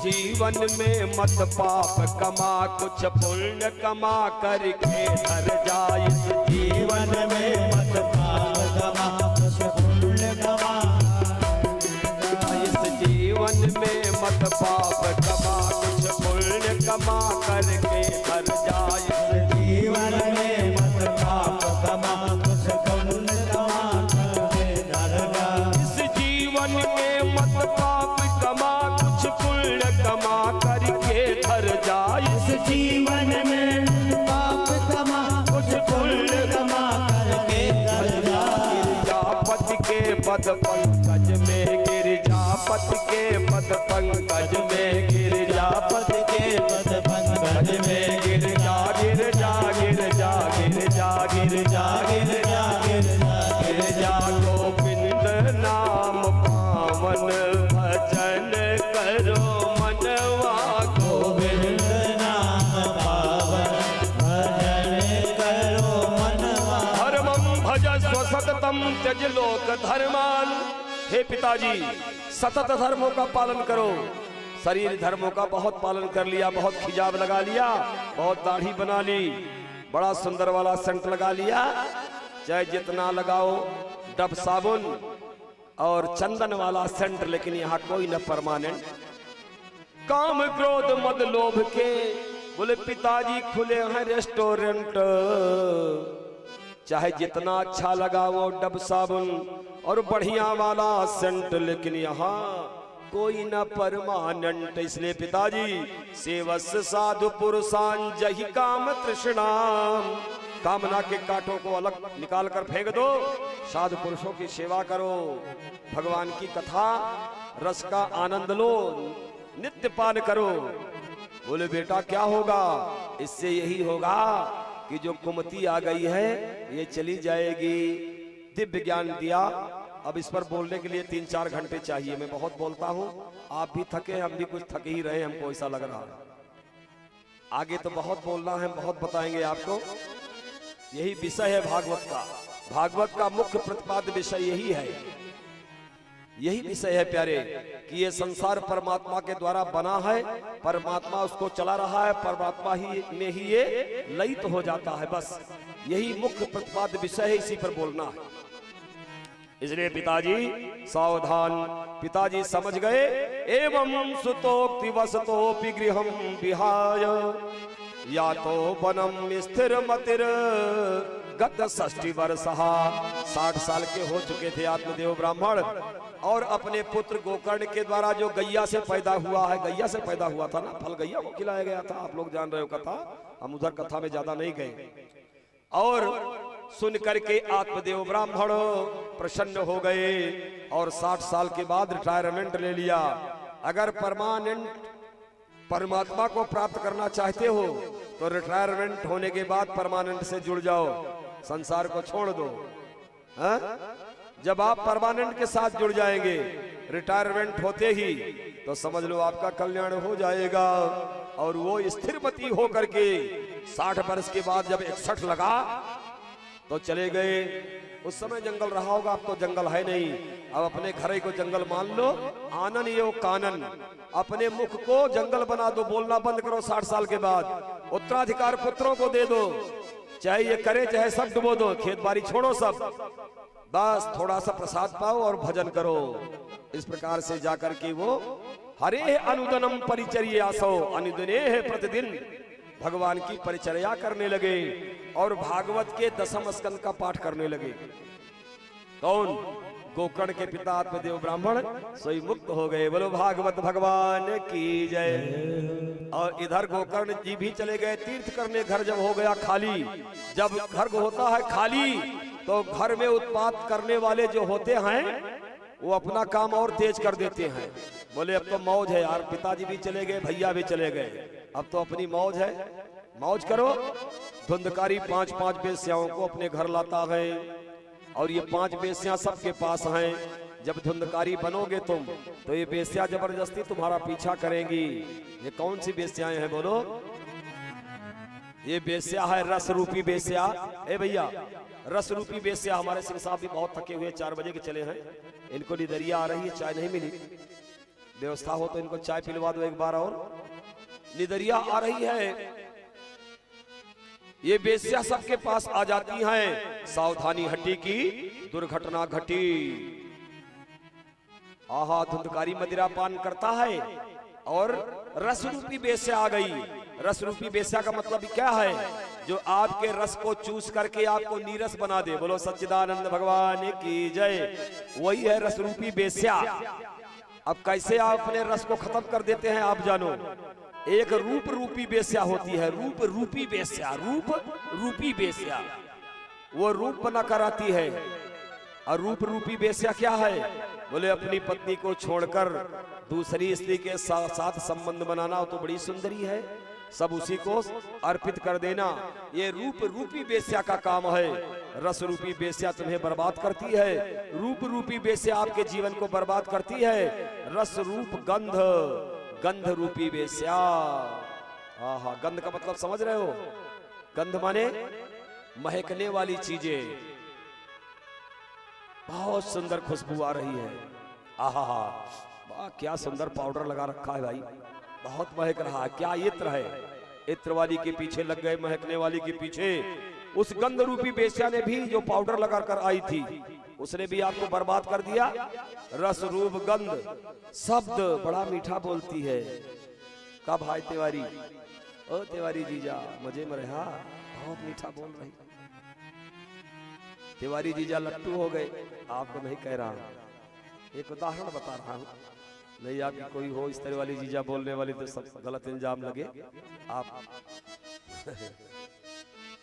जीवन में मत पाप कमा, कुछ पुण्य कमा करके धर जा। इस
जीवन में मत पाप कमा, कुछ पुण्य कमा।
इस जीवन में मत पाप कमा, कुछ पुण्य कमा करके धर जा। इस
जीवन में मत पाप कमा, कुछ पुण्य कमा करके धर जा।
इस जीवन में मत पाप कमा, कुछ पुण्य कमा करके धर जा।
इस जीवन में पाप कमा, कुछ पुण्य कमा करके धर जा।
गिरजापति के पद पंकज में, गिरजापति के पद पंकज में, गिरजापति के
पद पंकज में
गिर जा गिर जा गिर जा गिर जा गिर जा गिर जा गिर जा। गोविंद नाम पावन भजन करो मनवा।
गोविंद नाम पावन भजन करो मनवा।
धर्मम भज स्वसततम त्यज लोक धर्मान। हे पिताजी, सतत धर्मों का पालन करो। शरीर धर्मों का बहुत पालन कर लिया, बहुत खिजाब लगा लिया, बहुत दाढ़ी बना ली, बड़ा सुंदर वाला सेंट लगा लिया, चाहे जितना लगाओ, डब साबुन और चंदन वाला सेंट, लेकिन यहाँ कोई न परमानेंट। काम क्रोध मद लोभ के, बोले पिताजी खुले हैं रेस्टोरेंट, चाहे जितना अच्छा लगाओ डब साबुन और बढ़िया वाला सेंट, लेकिन यहाँ कोई न परमानेंट। इसलिए पिताजी, सेवस्य साधु पुरुषान जहि काम तृष्णाम। कामना के कांटों को अलग निकाल कर फेंक दो, साधु पुरुषों की सेवा करो, भगवान की कथा रस का आनंद लो, नित्य पान करो। बोले बेटा क्या होगा? इससे यही होगा कि जो कुमति आ गई है ये चली जाएगी। दिव्य ज्ञान दिया। अब इस पर बोलने के लिए 3-4 घंटे चाहिए। मैं बहुत बोलता हूँ, आप भी थके, हम भी कुछ थके ही रहे, हमको ऐसा लग रहा है। आगे तो बहुत बोलना है, बहुत बताएंगे आपको। यही विषय है भागवत का। भागवत का मुख्य प्रतिपाद्य विषय यही है, यही विषय है प्यारे, कि ये संसार परमात्मा के द्वारा बना है, परमात्मा उसको चला रहा है, परमात्मा ही में ही ये लयित हो जाता है। बस यही मुख्य प्रतिपाद्य विषय है, इसी पर बोलना है। इसलिए पिताजी सावधान। पिताजी समझ गए। एवं सुतोक्ति वसतोपि गृहं विहाय, या तो वनम स्थिर मतिर गत 60 वर्षहा। 60 साल के हो चुके थे आत्मदेव ब्राह्मण, और अपने पुत्र गोकर्ण के द्वारा जो गैया से पैदा हुआ है, गैया से पैदा हुआ था ना, फल गैया को खिलाया गया था। आप लोग जान रहे हो कथा, हम उधर कथा में ज्यादा नहीं गए। और सुन करके आत्मदेव ब्राह्मण प्रसन्न हो गए और 60 साल के बाद रिटायरमेंट ले लिया। अगर परमानेंट परमात्मा को प्राप्त करना चाहते हो तो रिटायरमेंट होने के बाद परमानेंट से जुड़ जाओ, संसार को छोड़ दो। हा? जब आप परमानेंट के साथ जुड़ जाएंगे रिटायरमेंट होते ही, तो समझ लो आपका कल्याण हो जाएगा। और वो स्थिरमती हो करके 60 वर्ष के बाद जब 61 लगा तो चले गए। उस समय जंगल रहा होगा, अब तो जंगल है नहीं। अब अपने घर को जंगल मान लो। आनन यो कानन, अपने मुख को जंगल बना दो, बोलना बंद करो 60 साल के बाद। उत्तराधिकार पुत्रों को दे दो, चाहे ये करे चाहे सब डुबो दो, खेत बाड़ी छोड़ो सब, बस थोड़ा सा प्रसाद पाओ और भजन करो। इस प्रकार से जाकर के वो हरे अनुदनम परिचर्यासो, अनुदिने है प्रतिदिन भगवान की परिचर्या करने लगे और भागवत के 10वें स्कंद का पाठ करने लगे। कौन? गोकर्ण के पिता आत्मदेव ब्राह्मण सोई मुक्त हो गए। बोलो भागवत भगवान की जय। और इधर गोकर्ण जी भी चले गए तीर्थ करने। घर जब हो गया खाली, जब घर होता है खाली तो घर में उत्पात करने वाले जो होते हैं वो अपना काम और तेज कर देते हैं। बोले अब तो मौज है यार, पिताजी भी चले गए, भैया भी चले गए, अब तो अपनी मौज है, मौज करो। धुंधकारी 5-5 बेस्याओं को अपने घर लाता है और ये 5 बेस्या सबके पास हैं। जब धुंधकारी बनोगे तुम तो ये बेस्या जबरदस्ती तुम्हारा पीछा करेंगी। ये कौन सी बेस्याएं हैं बोलो? ये बेस्या है रस रूपी बेस्या। ए भैया, रस रूपी बेस्या। हमारे सिंह साहब भी बहुत थके हुए, 4 बजे के चले हैं, इनको निदरिया आ रही है, चाय नहीं मिली। व्यवस्था हो तो इनको चाय पिलवा दो एक बार। और निदरिया आ रही है, ये बेस्या सबके पास आ जाती हैं, सावधानी हटी की दुर्घटना घटी। आहा, धुंधकारी मदिरा पान करता है और रस रूपी बेस्या आ गई। रस रूपी बेस्या का मतलब क्या है? जो आपके रस को चूस करके आपको नीरस बना दे। बोलो सच्चिदानंद भगवान की जय। वही है रस रूपी बेस्या। अब कैसे आप अपने रस को खत्म कर देते हैं आप जानो। एक रूप रूपी बेस्या होती है, रूप रूपी बेस्या, रूप रूपी बेस्या, वो रूप बना कर आती है। और रूप रूपी बेस्या क्या है? बोले अपनी पत्नी को छोड़कर दूसरी स्त्री के साथ संबंध बनाना तो बड़ी सुंदरी है, सब उसी को अर्पित कर देना, ये रूप रूपी बेस्या का काम है। रस रूपी बेस्या तुम्हें बर्बाद करती है, रूप रूपी बेस्या आपके जीवन को बर्बाद करती है। रस रूप गंध, गंध रूपी बेस्या। आहा, गंध का मतलब समझ रहे हो? गंध माने महकने वाली चीजें। बहुत सुंदर खुशबू आ रही है। आहा, वाह क्या सुंदर पाउडर लगा रखा है भाई, बहुत महक रहा है। क्या इत्र है? इत्र वाली के पीछे लग गए, महकने वाली के पीछे। उस गंध रूपी बेस्या ने भी जो पाउडर लगा कर आई थी, उसने भी आपको बर्बाद कर दिया। रस रूप गंध शब्द बड़ा मीठा बोलती है। का भाई तिवारी, ओ तिवारी जीजा मजे में रहा, बहुत मीठा बोल रही। तिवारी जीजा लट्टू हो गए, आपको नहीं कह रहा, एक उदाहरण बता रहा हूं। नहीं आपकी कोई हो इस तरह वाली जीजा बोलने वाली तो सब गलत इल्जाम लगे आप।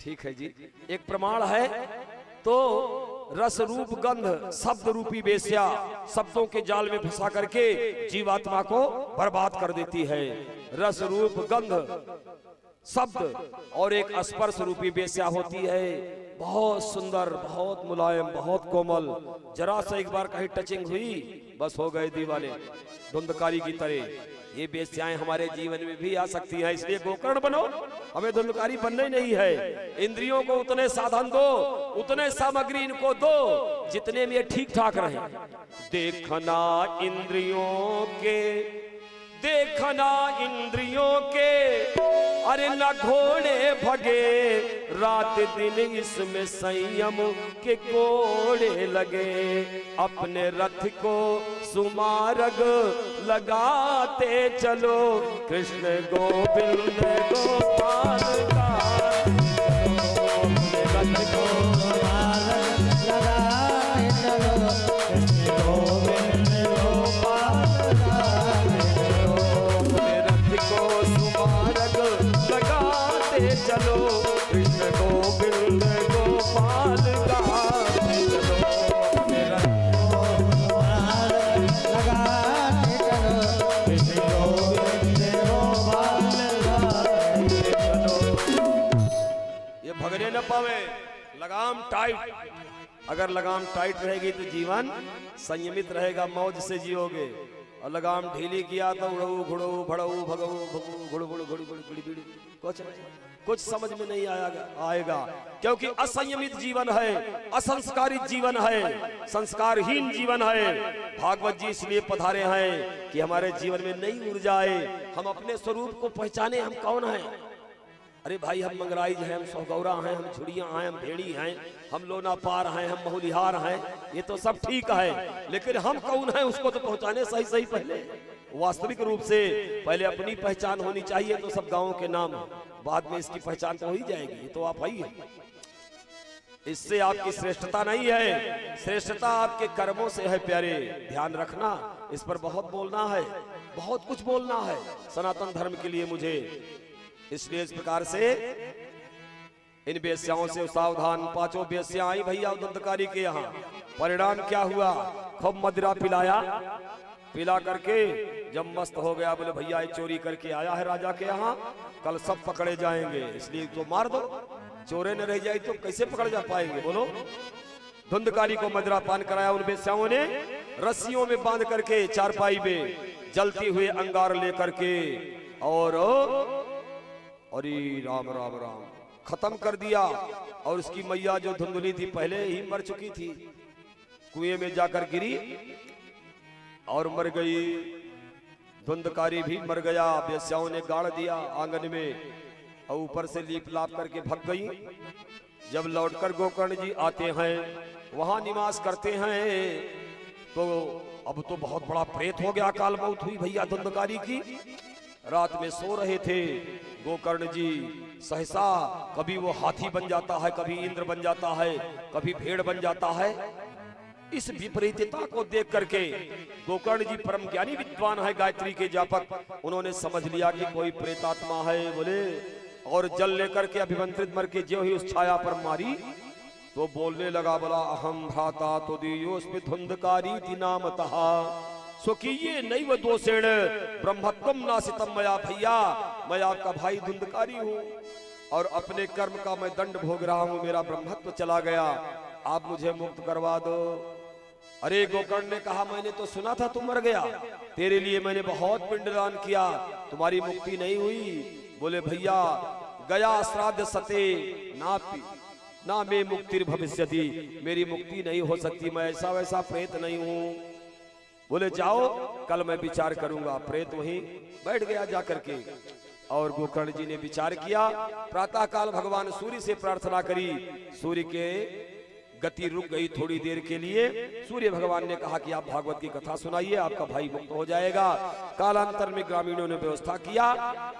ठीक है जी, एक प्रमाण है। तो रस रूप गंध शब्द रूपी बेस्या शब्दों के जाल में फंसा करके जीवात्मा को बर्बाद कर देती है। रस रूप गंध शब्द और एक स्पर्श रूपी बेस्या होती है, बहुत सुंदर, बहुत मुलायम, बहुत कोमल। जरा सा एक बार कहीं टचिंग हुई बस हो गए दीवाने, धुंधकारी की तरह। ये बेस्याएं हमारे जीवन में भी आ सकती हैं, इसलिए गोकर्ण बनो, हमें धुंधकारी बनना नहीं है। इंद्रियों को उतने साधन दो, उतने सामग्री इनको दो जितने में ये ठीक ठाक रहे। देखना इंद्रियों के, देखना इंद्रियों के, अरे न घोड़े भगे, रात दिन इसमें संयम के कोड़े लगे। अपने रथ को सुमार्ग लगाते चलो, कृष्ण गोविंद गोपाल का। अपने रथ को
सुमार्ग लगाते चलो, कृष्ण गोविंद गोपाल का।
अपने रथ को सुमार्ग लगाते चलो, कृष्ण गोविंद गोपाल गाते चलो। अपने रथ
को सुमार्ग लगाते चलो, कृष्ण गोविंद गोपाल गाते
चलो। ये भगने न पावे, लगाम टाइट। अगर लगाम टाइट रहेगी तो जीवन संयमित रहेगा, मौज से जियोगे। और लगाम ढीली किया तो उड़ऊ घुड़ऊ भड़ऊ भगऊ भगू घुड़ घुड़ घुड़ी घुड़ी घुड़ी घुड़ी कुछ समझ में नहीं आएगा। क्योंकि असंयमित जीवन है, असंस्कारित जीवन है, संस्कारहीन जीवन है। भागवत जी इसलिए पधारे हैं कि हमारे जीवन में नई ऊर्जा आए, हम अपने स्वरूप को पहचाने, हम कौन हैं। अरे भाई हम मंगराइज हैं, हम सोहगौरा हैं, हम झुड़ियाँ हैं, हम भेड़ी हैं, हम लोना पार हैं, हम महुलिहार हैं, ये तो सब ठीक है, लेकिन हम कौन हैं उसको तो पहुंचाने सही सही पहले वास्तविक रूप से पहले अपनी पहचान होनी चाहिए। तो सब गांवों के नाम बाद में इसकी पहचान तो हो ही जाएगी, ये तो आप ही है। इससे आपकी श्रेष्ठता नहीं है, श्रेष्ठता आपके कर्मों से है प्यारे। ध्यान रखना, इस पर बहुत बोलना है, बहुत कुछ बोलना है सनातन धर्म के लिए मुझे। इसलिए इस प्रकार से इन बेस्याओं से सावधान। पांचों बेस्या आई भैया धुंधकारी के यहाँ। परिणाम क्या हुआ? खूब मदिरा पिलाया, पिला करके जब मस्त हो गया, बोले भैया ये चोरी करके आया है राजा के यहाँ, कल सब पकड़े जाएंगे, इसलिए तो मार दो। चोरे न रह जाए तो कैसे पकड़ जा पाएंगे बोलो। धुंधकारी को मदिरा पान कराया उन बेस्याओं ने, रस्सियों में बांध करके चारपाई में जलती हुए अंगार लेकर के, और अरे राम राम राम खत्म कर दिया। और उसकी मैया जो धुंधली थी पहले ही मर चुकी थी, कुएं में जाकर गिरी और मर गई। धुंधकारी भी मर गया, बेस्याओं ने गाड़ दिया आंगन में और ऊपर से लीप लाप करके भग गई। जब लौटकर गोकर्ण जी आते हैं, वहां निवास करते हैं, तो अब तो बहुत बड़ा प्रेत हो गया, काल मौत हुई भैया धुंधकारी की। रात में सो रहे थे गोकर्ण जी, सहसा कभी वो हाथी बन जाता है, कभी इंद्र बन जाता है, कभी भेड़ बन जाता है। इस विपरीतता को देख करके गोकर्ण जी परम ज्ञानी विद्वान है, गायत्री के जापक, उन्होंने समझ लिया कि कोई प्रेतात्मा है बोले, और जल लेकर के अभिमंत्रित मर के जो ही उस छाया पर मारी तो बोलने लगा, बोला अहम भ्राता तो दियोस्मि धुंधकारी नामतः स्वकीय नैव दोषेण ब्रह्मत्वम नासितम मया, भैया मैं आपका भाई धुंधकारी हूँ और अपने कर्म का मैं दंड भोग रहा हूँ, मेरा ब्रह्मत्व चला गया, आप मुझे मुक्त करवा दो। अरे गोकर्ण ने कहा, मैंने तो सुना था तुम मर गया, तेरे लिए मैंने बहुत पिंडदान किया, तुम्हारी मुक्ति नहीं हुई। बोले भैया गया श्राद्ध सते ना मैं मुक्ति भविष्यति, मेरी मुक्ति नहीं हो सकती, मैं ऐसा वैसा प्रेत नहीं हूँ। बोले जाओ कल मैं विचार करूंगा। प्रेत वहीं बैठ गया जाकर के, और गोकर्ण जी ने विचार किया। प्रातः काल भगवान सूर्य से प्रार्थना करी, सूर्य के गति रुक गई थोड़ी देर के लिए। सूर्य भगवान ने कहा कि आप भागवत की कथा सुनाइए, आपका भाई मुक्त हो जाएगा। कालांतर में ग्रामीणों ने व्यवस्था किया।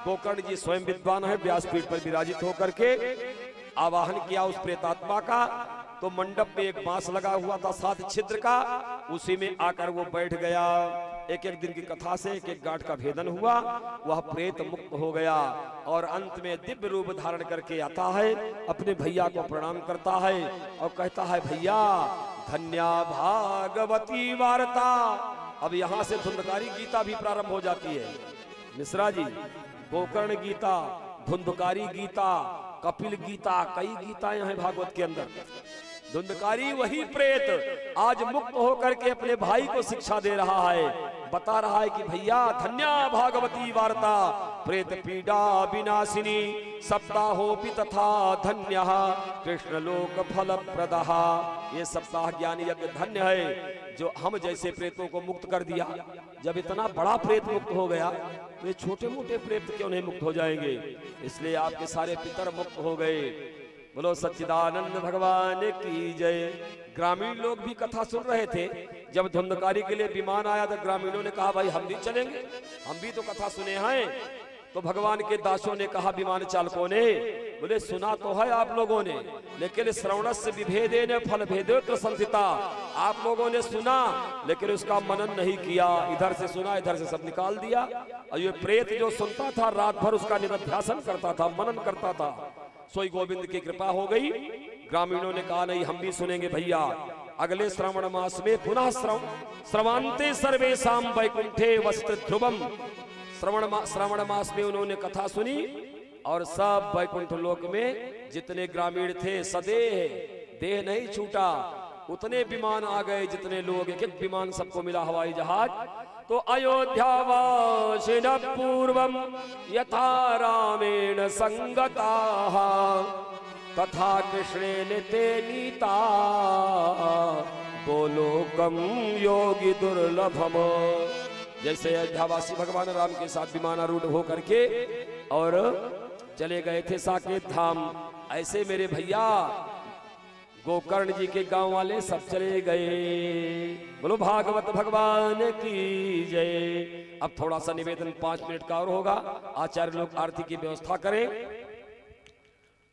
गोकर्ण जी स्वयं विद्वान है, व्यासपीठ पर विराजित होकर के आवाहन किया उस प्रेतात्मा का। तो मंडप में एक बांस लगा हुआ था 7 छिद्र का, उसी में आकर वो बैठ गया। एक एक दिन की कथा से एक एक गांठ का भेदन हुआ, वह प्रेत मुक्त हो गया और अंत में दिव्य रूप धारण करके आता है, अपने भैया को प्रणाम करता है और कहता है, भैया धन्या भागवती वार्ता। अब यहाँ से धुंधकारी गीता भी प्रारंभ हो जाती है। मिश्रा जी, गोकर्ण गीता, धुंधकारी गीता, कपिल गीता, कई गीताएं हैं भागवत के अंदर। धुंधकारी वही प्रेत आज मुक्त होकर के अपने भाई को शिक्षा दे रहा है, बता रहा है कि भैया धन्या भागवती वार्ता प्रेत पीड़ा विनाशिनी सप्ताहोपि तथा धन्यः कृष्ण लोक फल प्रदः। ये सप्ताह ज्ञान यज्ञ धन्य है जो हम जैसे प्रेतों को मुक्त कर दिया। जब इतना बड़ा प्रेत मुक्त हो गया तो ये छोटे मोटे प्रेत क्यों नहीं मुक्त हो जाएंगे? इसलिए आपके सारे पितर मुक्त हो गए। बोलो सच्चिदानंद भगवान की जय। ग्रामीण लोग भी कथा सुन रहे थे। जब धुंधकारी के लिए विमान आया तो ग्रामीणों ने कहा, भाई हम भी चलेंगे, हम भी तो कथा सुने हैं। तो भगवान के दासों ने कहा विमान चालकों ने, बोले सुना तो है आप लोगों ने, लेकिन श्रवणस्य विभेदेन फल भेदेत्र संसिता। आप लोगों ने सुना लेकिन उसका मनन नहीं किया, इधर से सुना इधर से सब निकाल दिया। और ये प्रेत जो सुनता था रात भर उसका निरध्यासन करता था, मनन करता था। सोई गोविंद की कृपा हो गई। ग्रामीणों ने कहा नहीं हम भी सुनेंगे भैया। अगले श्रावण मास में पुनः श्रवांते सर्वेशाम वैकुंठे वस्त्र ध्रुवम। श्रावण मास में उन्होंने कथा सुनी और सब वैकुंठ लोक में जितने ग्रामीण थे सदेह, देह नहीं छूटा, उतने विमान आ गए जितने लोग, एक एक विमान सबको मिला, हवाई जहाज। तो अयोध्यावासिन पूर्वम यथा रामेण संगताः तथा कृष्णेन ते नीता गोलोकम योगी दुर्लभम। जैसे अयोध्यावासी भगवान राम के साथ विमानारूढ़ होकर के और चले गए थे साकेत धाम, ऐसे मेरे भैया गोकर्ण जी के गांव वाले सब चले गए। बोलो भागवत भगवान की जय। अब थोड़ा सा निवेदन 5 मिनट का और होगा। आचार्य लोग आरती की व्यवस्था करें।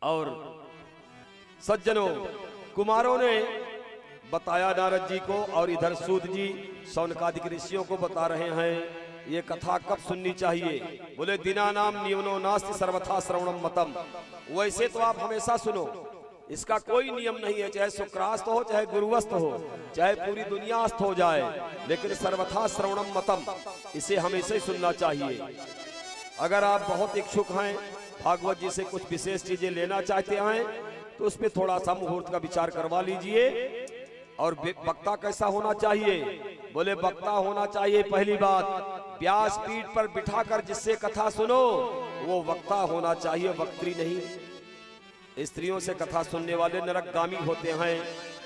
और सज्जनों, कुमारों ने बताया नारद जी को और इधर सूत जी शौनकादिक ऋषियों को बता रहे हैं ये कथा कब सुननी चाहिए। बोले दीनानाम नियमनो नास्ति सर्वथा श्रवणम मतम। वैसे तो आप हमेशा सुनो, इसका कोई नियम नहीं है, चाहे शुक्रास्त हो चाहे गुरुवस्त हो चाहे पूरी दुनियास्त हो जाए, लेकिन सर्वथा श्रवणम मतम, इसे हमेशा ही सुनना चाहिए। अगर आप बहुत इच्छुक हैं, भागवत जी से कुछ विशेष चीजें लेना चाहते हैं तो उस पर थोड़ा सा मुहूर्त का विचार करवा लीजिए। और वक्ता कैसा होना चाहिए? बोले वक्ता होना चाहिए पहली बात व्यास पीठ पर बिठाकर जिससे कथा सुनो वो वक्ता होना चाहिए, वक्त्री नहीं। स्त्रियों से कथा सुनने वाले नरकगामी होते हैं,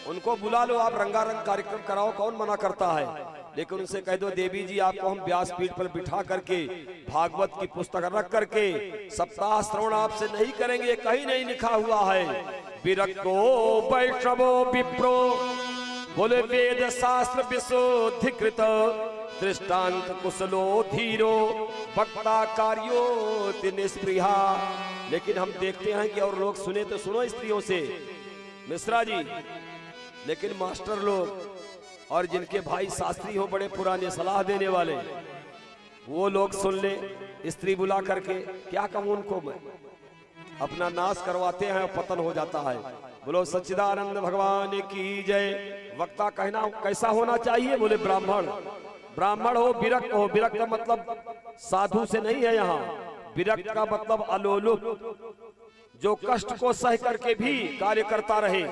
उनको बुला लो, आप रंगारंग कार्यक्रम कराओ, कौन मना करता है। लेकिन उनसे कह दो देवी जी आपको हम व्यासपीठ पर बिठा करके भागवत की पुस्तक रख करके सप्ताह श्रवण आपसे नहीं करेंगे, कहीं नहीं लिखा हुआ है। विरक्तो वैष्णवो विप्रो बोले वेद शास्त्र विशुद्धिकृत दृष्टांत कुशलो धीरो वक्ता कार्यो निष्प्रिया। लेकिन हम देखते हैं कि और लोग सुने तो सुनो स्त्रियों से मिश्रा जी, लेकिन मास्टर लोग और जिनके भाई शास्त्री हो बड़े पुराने सलाह देने वाले, वो लोग सुन ले स्त्री बुला करके, क्या कहूं उनको मैं, अपना नाश करवाते हैं और पतन हो जाता है। बोलो सच्चिदानंद भगवान की जय। वक्ता कहना कैसा होना चाहिए, बोले ब्राह्मण, ब्राह्मण हो, विरक्त हो। विरक्त का मतलब साधु से नहीं है यहाँ, विरक्त का मतलब अलोलुप, जो कष्ट को सह करके भी कार्य करता रहे,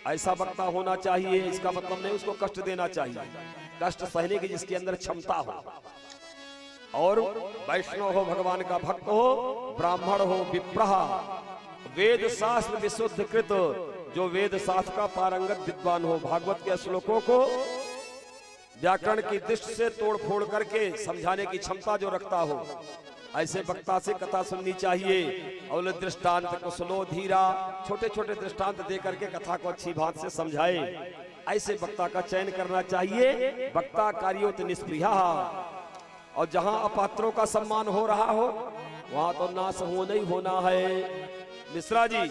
ऐसा वक्ता होना चाहिए। इसका मतलब नहीं उसको कष्ट देना चाहिए, कष्ट सहने की जिसके अंदर क्षमता हो। और वैष्णव हो, भगवान का भक्त हो, ब्राह्मण हो, विप्रह, वेद शास्त्र विशुद्ध कृत, जो वेद शास्त्र का पारंगत विद्वान हो, भागवत के श्लोकों को व्याकरण की दृष्टि से तोड़ फोड़ करके समझाने की क्षमता जो रखता हो, ऐसे वक्ता से कथा सुननी चाहिए। और दृष्टांत कुशलो धीरा, छोटे छोटे दृष्टांत दे करके कथा को अच्छी बात से समझाए, ऐसे वक्ता का चयन करना चाहिए। वक्ता कार्योत निष्प्रिया। और जहां अपात्रों का सम्मान हो रहा हो वहां तो नाश होना ही होना है। मिश्रा जी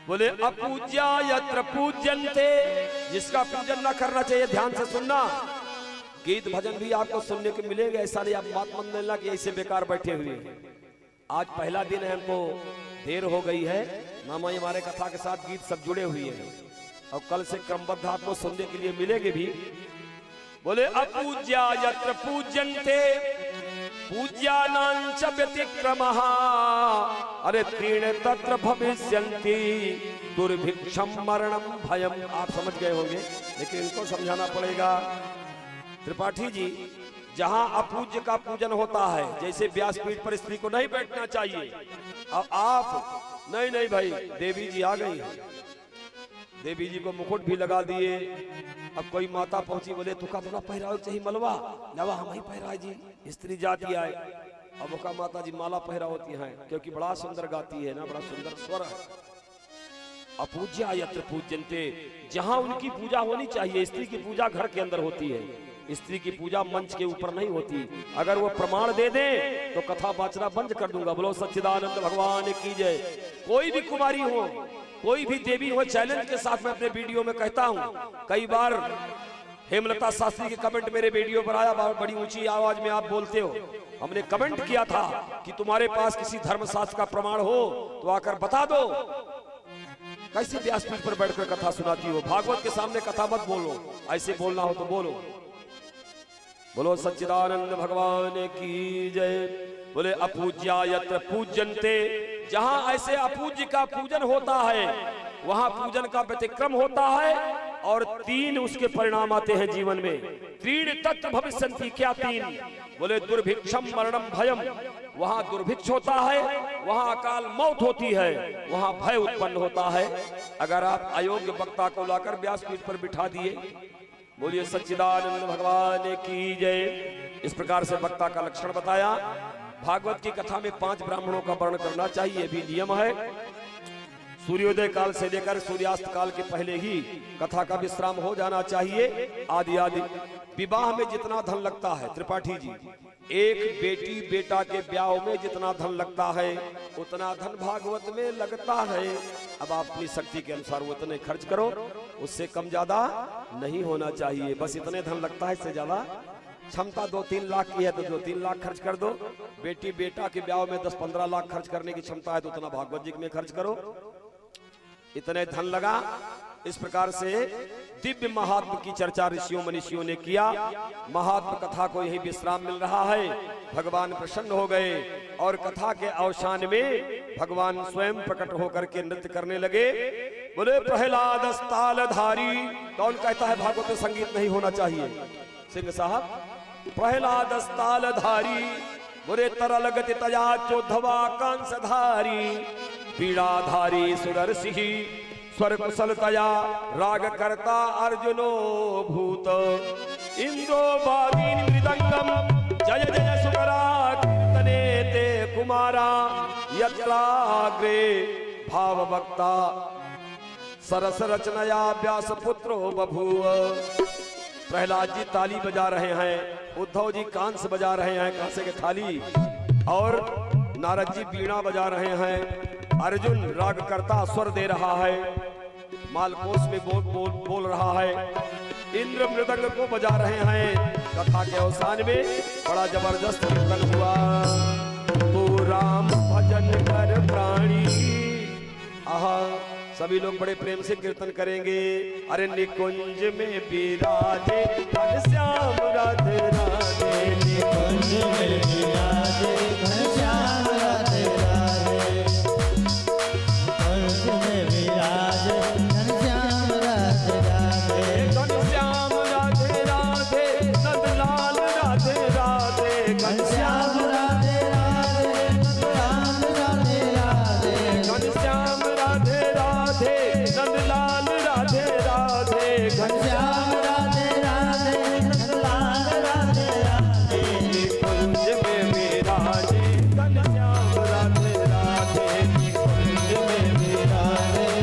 बोले अपूज्या यत्र पूज्यन्ते, जिसका पूजन ना करना चाहिए। ध्यान से सुनना, गीत भजन भी आपको सुनने को मिलेगा, ऐसा नहीं आप बात मन लेना कि ऐसे बेकार बैठे हुए। आज पहला दिन है, हमको देर हो गई है, मामा हमारे कथा के साथ गीत सब जुड़े हुए हैं और कल से क्रमबद्ध आपको सुनने के लिए मिलेंगे भी। बोले अपूज्या यत्र पूज्यन्ते पूज्यानां च व्यतिक्रमः, अरे तीर्ण तत्र भविष्यन्ति दुर्भिक्षम मरणम भयम। आप समझ गए होंगे, लेकिन इनको समझाना पड़ेगा। त्रिपाठी जी, जहां अपूज्य का पूजन होता है, जैसे व्यासपीठ पर स्त्री को नहीं बैठना चाहिए, अब आप नहीं भाई, देवी जी आ गई है, देवी जी को मुकुट भी लगा दिए। अब कोई माता पहुंची, बोले तुका थोड़ा पहराव चाहिए मलवा, लवा हम ही पहरा जी, स्त्री जाती आए। अब का माता जी माला पहरा होती है, क्योंकि बड़ा सुंदर गाती है ना, बड़ा सुंदर स्वर है। अपूज्या यत्र पूज्यन्ते, जहां उनकी पूजा होनी चाहिए, स्त्री की पूजा घर के अंदर होती है, स्त्री की पूजा मंच के ऊपर नहीं होती। अगर वो प्रमाण दे दे तो कथा वाचना बंद कर दूंगा। बोलो सच्चिदानंद भगवान की जय। कोई भी कुमारी हो, कोई भी देवी हो, चैलेंज के साथ मैं अपने वीडियो में कहता हूं। कई बार हेमलता शास्त्री के कमेंट मेरे वीडियो पर आया, बड़ी ऊंची आवाज में आप बोलते हो। हमने कमेंट किया था कि तुम्हारे पास किसी धर्मशास्त्र का प्रमाण हो तो आकर बता दो। कैसे व्यासपीठ पर बैठकर कथा सुनाती हो, भागवत के सामने कथा मत बोलो, ऐसे बोलना हो तो बोलो। बोलो सच्चिदानंद भगवान की जय। बोले अपूज्या यत्र पूज्यन्ते, जहां ऐसे अपूज्य का पूजन होता है वहां पूजन का व्यतिक्रम होता है, और तीन उसके परिणाम आते हैं जीवन में। त्रीण तत्र भविष्यन्ति, क्या तीन? बोले दुर्भिक्षम मरणम भयम, वहां दुर्भिक्ष होता है, वहां अकाल मौत होती है, वहां भय उत्पन्न होता है। अगर आप अयोग्य वक्ता को लाकर व्यासपीठ पर बिठा दिए, बोलिए सच्चिदानंद भगवान की जय। इस प्रकार से वक्ता का लक्षण बताया। भागवत की कथा में 5 ब्राह्मणों का वर्ण करना चाहिए, भी नियम है। सूर्योदय काल से लेकर सूर्यास्त काल के पहले ही कथा का विश्राम हो जाना चाहिए। आदि आदि विवाह में जितना धन लगता है, त्रिपाठी जी, एक बेटी बेटा के ब्याह में जितना धन लगता है उतना धन भागवत में लगता है। अब आप अपनी शक्ति के अनुसार वो उतने खर्च करो, उससे कम ज्यादा नहीं होना चाहिए। बस इतने धन लगता है, इससे ज्यादा क्षमता 2-3 लाख की है तो 2-3 लाख खर्च कर दो। बेटी बेटा के ब्याह में 10-15 लाख खर्च करने की क्षमता है तो उतना भागवत जी में खर्च करो, इतने धन लगा। इस प्रकार से दिव्य महात्म की चर्चा ऋषियों मनीषियों ने किया। महात्म कथा को यही विश्राम मिल रहा है। भगवान प्रसन्न हो गए और कथा के अवसान में भगवान स्वयं प्रकट होकर के नृत्य करने लगे। बोले प्रहलाद तालधारी। कौन कहता है भागवत में संगीत नहीं होना चाहिए? सिंह साहब, प्रहलाद तालधारी। बोले तरल गति तया चोधवा कांसधारी, पीड़ाधारी सुरर्षि स्वर कुशलतया राग करता अर्जुनो भूत इंद्रो वादीन मृदंगम जय जय सुकरा कीर्तने ते कुमारा यत्राग्रे भाव वक्ता सरस रचनया व्यास पुत्रो बभूव। प्रहलाद जी ताली बजा रहे हैं, उद्धव जी कांस बजा रहे हैं कांसे के थाली, और नारद जी बीणा बजा रहे हैं, अर्जुन राग करता स्वर दे रहा है, मालकोस में बोल रहा है, इंद्र मृदंग को बजा रहे हैं। कथा के अवसान में बड़ा जबरदस्त कीर्तन हुआ। तू राम भजन कर प्राणी, आहा सभी लोग बड़े प्रेम से कीर्तन करेंगे। अरे निकुंज में विराजे घनश्याम राधे राधे,
निकुंज में विराजे घनश्याम राधे राधे, निकुंज में विराजे घनश्याम राधे राधे,
घनश्याम राधे राधे नंदलाल राधे राधे,
घनश्याम राधे राधे नंदलाल राधे राधे,
घनश्याम राधे राधे नंदलाल राधे राधे,
घनश्याम राधे राधे नंदलाल राधे राधे,
निकुंज में विराजे घनश्याम राधे राधे, निकुंज में विराजे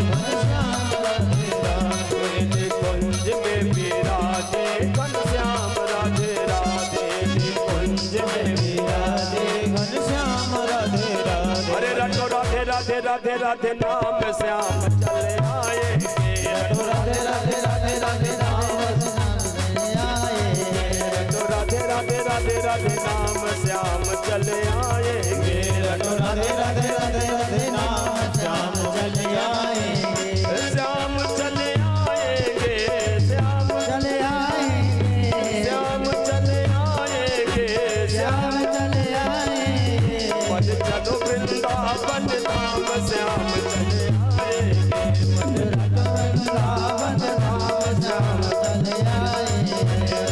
घनश्याम राधे राधे,
निकुंज में विराजे घनश्याम राधे राधे, निकुंज में
विराजे घनश्याम राधे राधे।
अरे रटो राधे राधे राधे राधे नाम श्याम चले आएंगे,
रटो राधे राधे राधे राधे नाम चले आएंगे,
रटो राधे राधे राधे राधे नाम श्याम चले आएंगे,
रटो राधे राधे राधे राधे नाम श्याम चले आएंगे,
श्याम चले आएंगे, श्याम
चले आएंगे,
श्याम चले आएंगे,
श्याम चले आएंगे,
पद चलो वृंदावन धाम श्याम चले आएंगे,
रटो वृंदावन धाम श्याम चले आएंगे,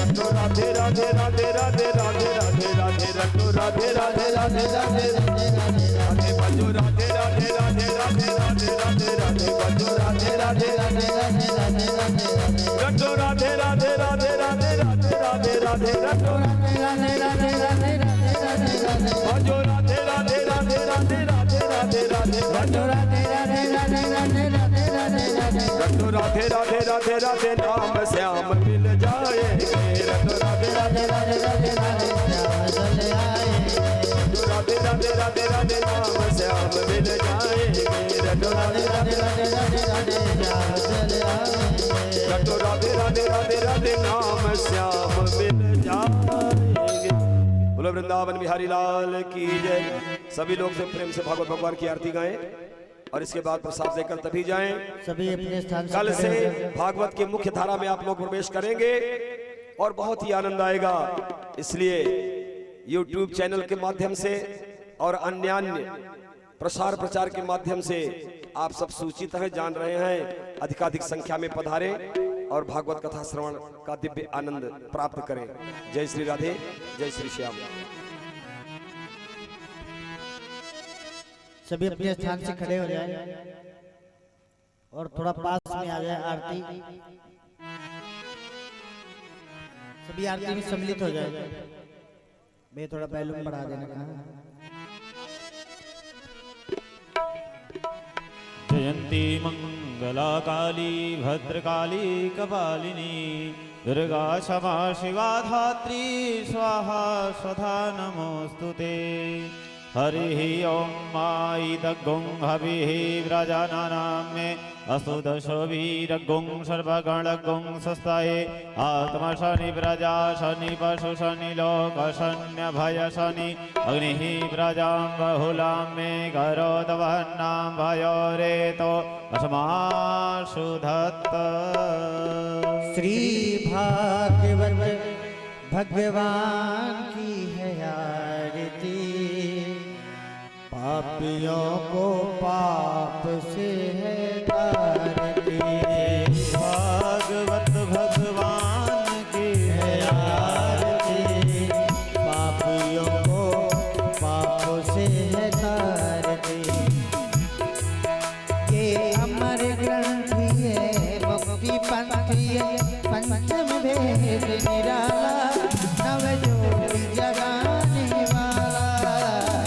रटो राधे राधे राधे राधे राधे राधे राधे रटो राधे राधे राधे राधे राधे बजो राधे राधे राधे राधे राधे राधे राधे बजो राधे राधे राधे
राधे राधे राधे राधे,
रटो राधे राधे राधे राधे राधे राधे राधे रटो
राधे राधे राधे राधे राधे राधे,
बजो राधे राधे राधे राधे राधे राधे राधे
रटो राधे राधे राधे राधे राधे राधे राधे,
रटो राधे राधे राधे राधे नाम श्याम मिल जाएंगे, रटो राधे
राधे राधे राधे राधे श्याम चले आएंगे,
राधे राधे राधे राधे नाम श्याम मिल जाएंगे, रटो
राधे राधे राधे राधे राधे श्याम चले आएंगे,
रटो राधे राधे राधे राधे नाम श्याम मिल जाएंगे। बोलो वृंदावन बिहारी लाल की जय। सभी लोग से प्रेम से भागवत भगवान की आरती गाएं और इसके बाद प्रसाद लेकर तभी जाएं।
सभी अपने स्थान
कल
खड़े
से
हो जाएं।
भागवत की मुख्य धारा में आप लोग प्रवेश करेंगे और बहुत ही आनंद आएगा। इसलिए YouTube चैनल के माध्यम से और अन्य प्रसार प्रचार के माध्यम से आप सब सूचित हैं, जान रहे हैं। अधिकाधिक संख्या में पधारें और भागवत कथा श्रवण का दिव्य आनंद प्राप्त करें। जय श्री राधे, जय श्री श्याम।
सभी अपने स्थान से खड़े हो जाएं और थोड़ा पास में आ जाए आरती। सभी आरती में सम्मिलित हो जाए। मैं थोड़ा बैलून बढ़ा देना कहा।
जयंती मंगला काली भद्रकाली कपालिनी दुर्गा क्षमा शिवा धात्री स्वाहा स्वधा नमोस्तुते। हरिः ओं माईदग्गुं हविः व्रजानानां मे असुदशो वीरग्गुं सर्वगणग्गुं स्वस्ताये आत्मा शनि प्रजा शनि पशु शनि लोक शन्य भय शनि अग्निः प्रजां बहुलां मे करोत वह्नां भयो रेतो अस्माशु धत्त।
श्री भागवत भगवान की है आरती। पापियों को पाप से है तारती।
भागवत भगवान की
है आरती। पापियों को पाप से है तारती। ये अमर ग्रंथ वेद निराला नव ज्योति जगाने वाला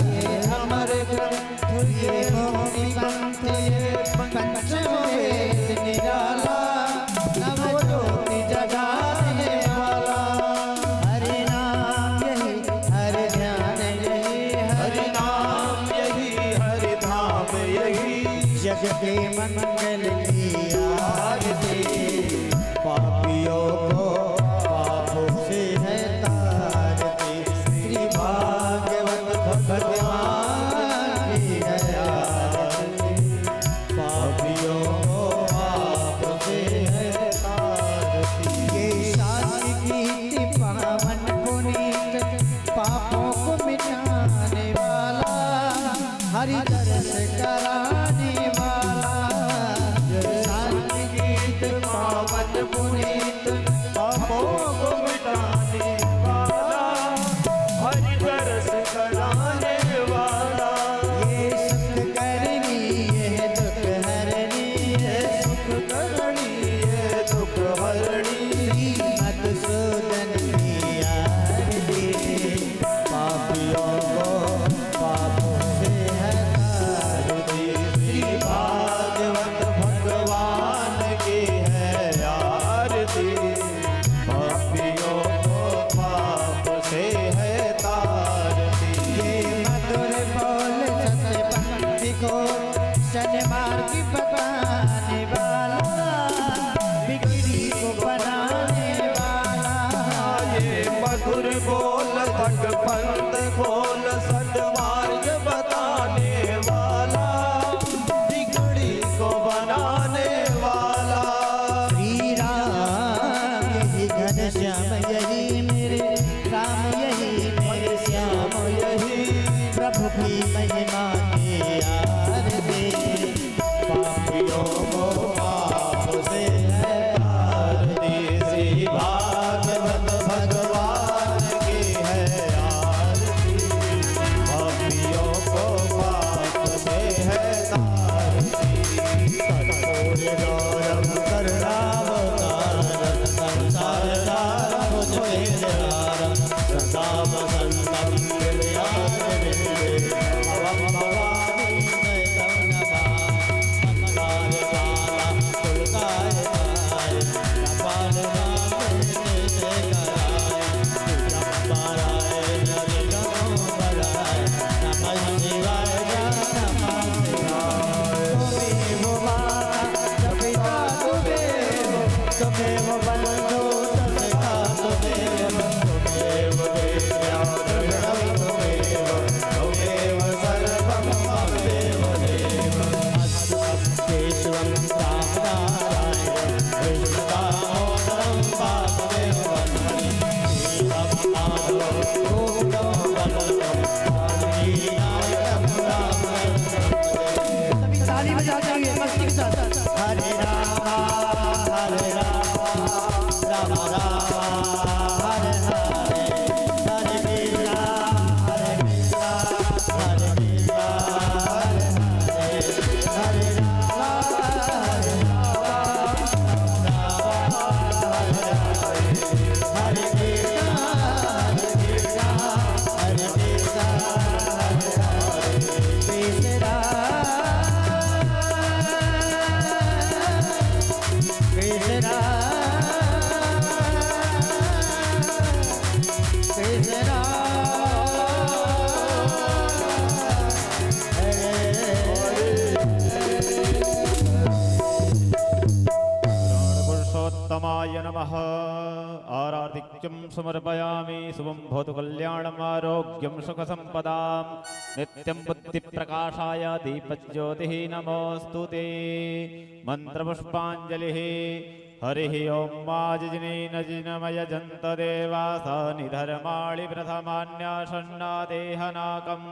ये अमर ग्रंथ ये मुक्ति पंथ ये पंचम वेद निराला नव ज्योति जगाने वाला हरि नाम यही हरि ध्यान यही हरि
नाम यही हरि धाम यही
जग के मंगल की आरती
पापियों को पापों से है तारती
श्री भागवत भगवान की है आरती
पापियों को पापों से है तारती
ये शांति कीर्ति पावन पुनीत पापों को मिटाने वाला हरि दर्श कराने वाला शांति कीर्ति पावन पुनीत
पापों को मिटाने वाला हरि दर्श कराने वाला
ये सुख करनी ये दुख हरनी ये सुख करनी
ये दुख हरणी
श्री मधुसूदन की आरती
पापियों को पापों से है तारती श्री भागवत भगवान की है आरती पापियों को पाप से है तारती
ये मधुर बोल सत्य पंक्ति को सन्मार्ग बताने वाला बिगड़ी को बनाने वाला
ये मधुर बोल भग पंथ खोल सद्मार्ग बताने वाला बिगड़ी को बनाने वाला
श्री राम यही घनश्याम यही मेरे राम यही मेरे श्याम यही प्रभु की महिमा की आरती
पापियों को पाप से है तारती श्री भागवत भगवान की है आरती पापियों को पाप से है तारती कर्पूर गौरव करुणावतारम संसार सारम भुजगे निरारम सदा वसंतम हृदयारविन्दे भवं भवानी नयनं नमामि मंगलाय काला तुलकाय काय कपाल नामे जय कराय तुलंबाराय नरि नमो बराय नमः शिवाय नमः शिवाय
तुमेव माता पिता तुमेव बंधु सखा
तुमेव विद्या द्रविणं तुमेव सर्वं ममेव देव केशवं रामनारायणं कृष्णदामोदरं वासुदेवं श्रीराम माधवं गोविन्दं वल्लभं वाल्मीकिनायकं रामं
सभी ताली बजा जाइए मस्ती के साथ
हरे राम राम राम हरे हरे हरे कृष्णा हरे कृष्णा हरे कृष्णा हरे हरे हरे पुरुषोत्तमाय नमः आराधिक्यं समर्पयामि शुभं भवतु कल्याणम् आरोग्यं सुखसम्पदां नित्यं बुद्धिप्रकाशाय दीपज्योतिः नमोऽस्तु ते मन्त्रपुष्पाञ्जलिः हरिः ॐ माजिनेन जिनमयजन्त देवासा निधर्माणि प्रथमान्यासन्नादेहनाकम्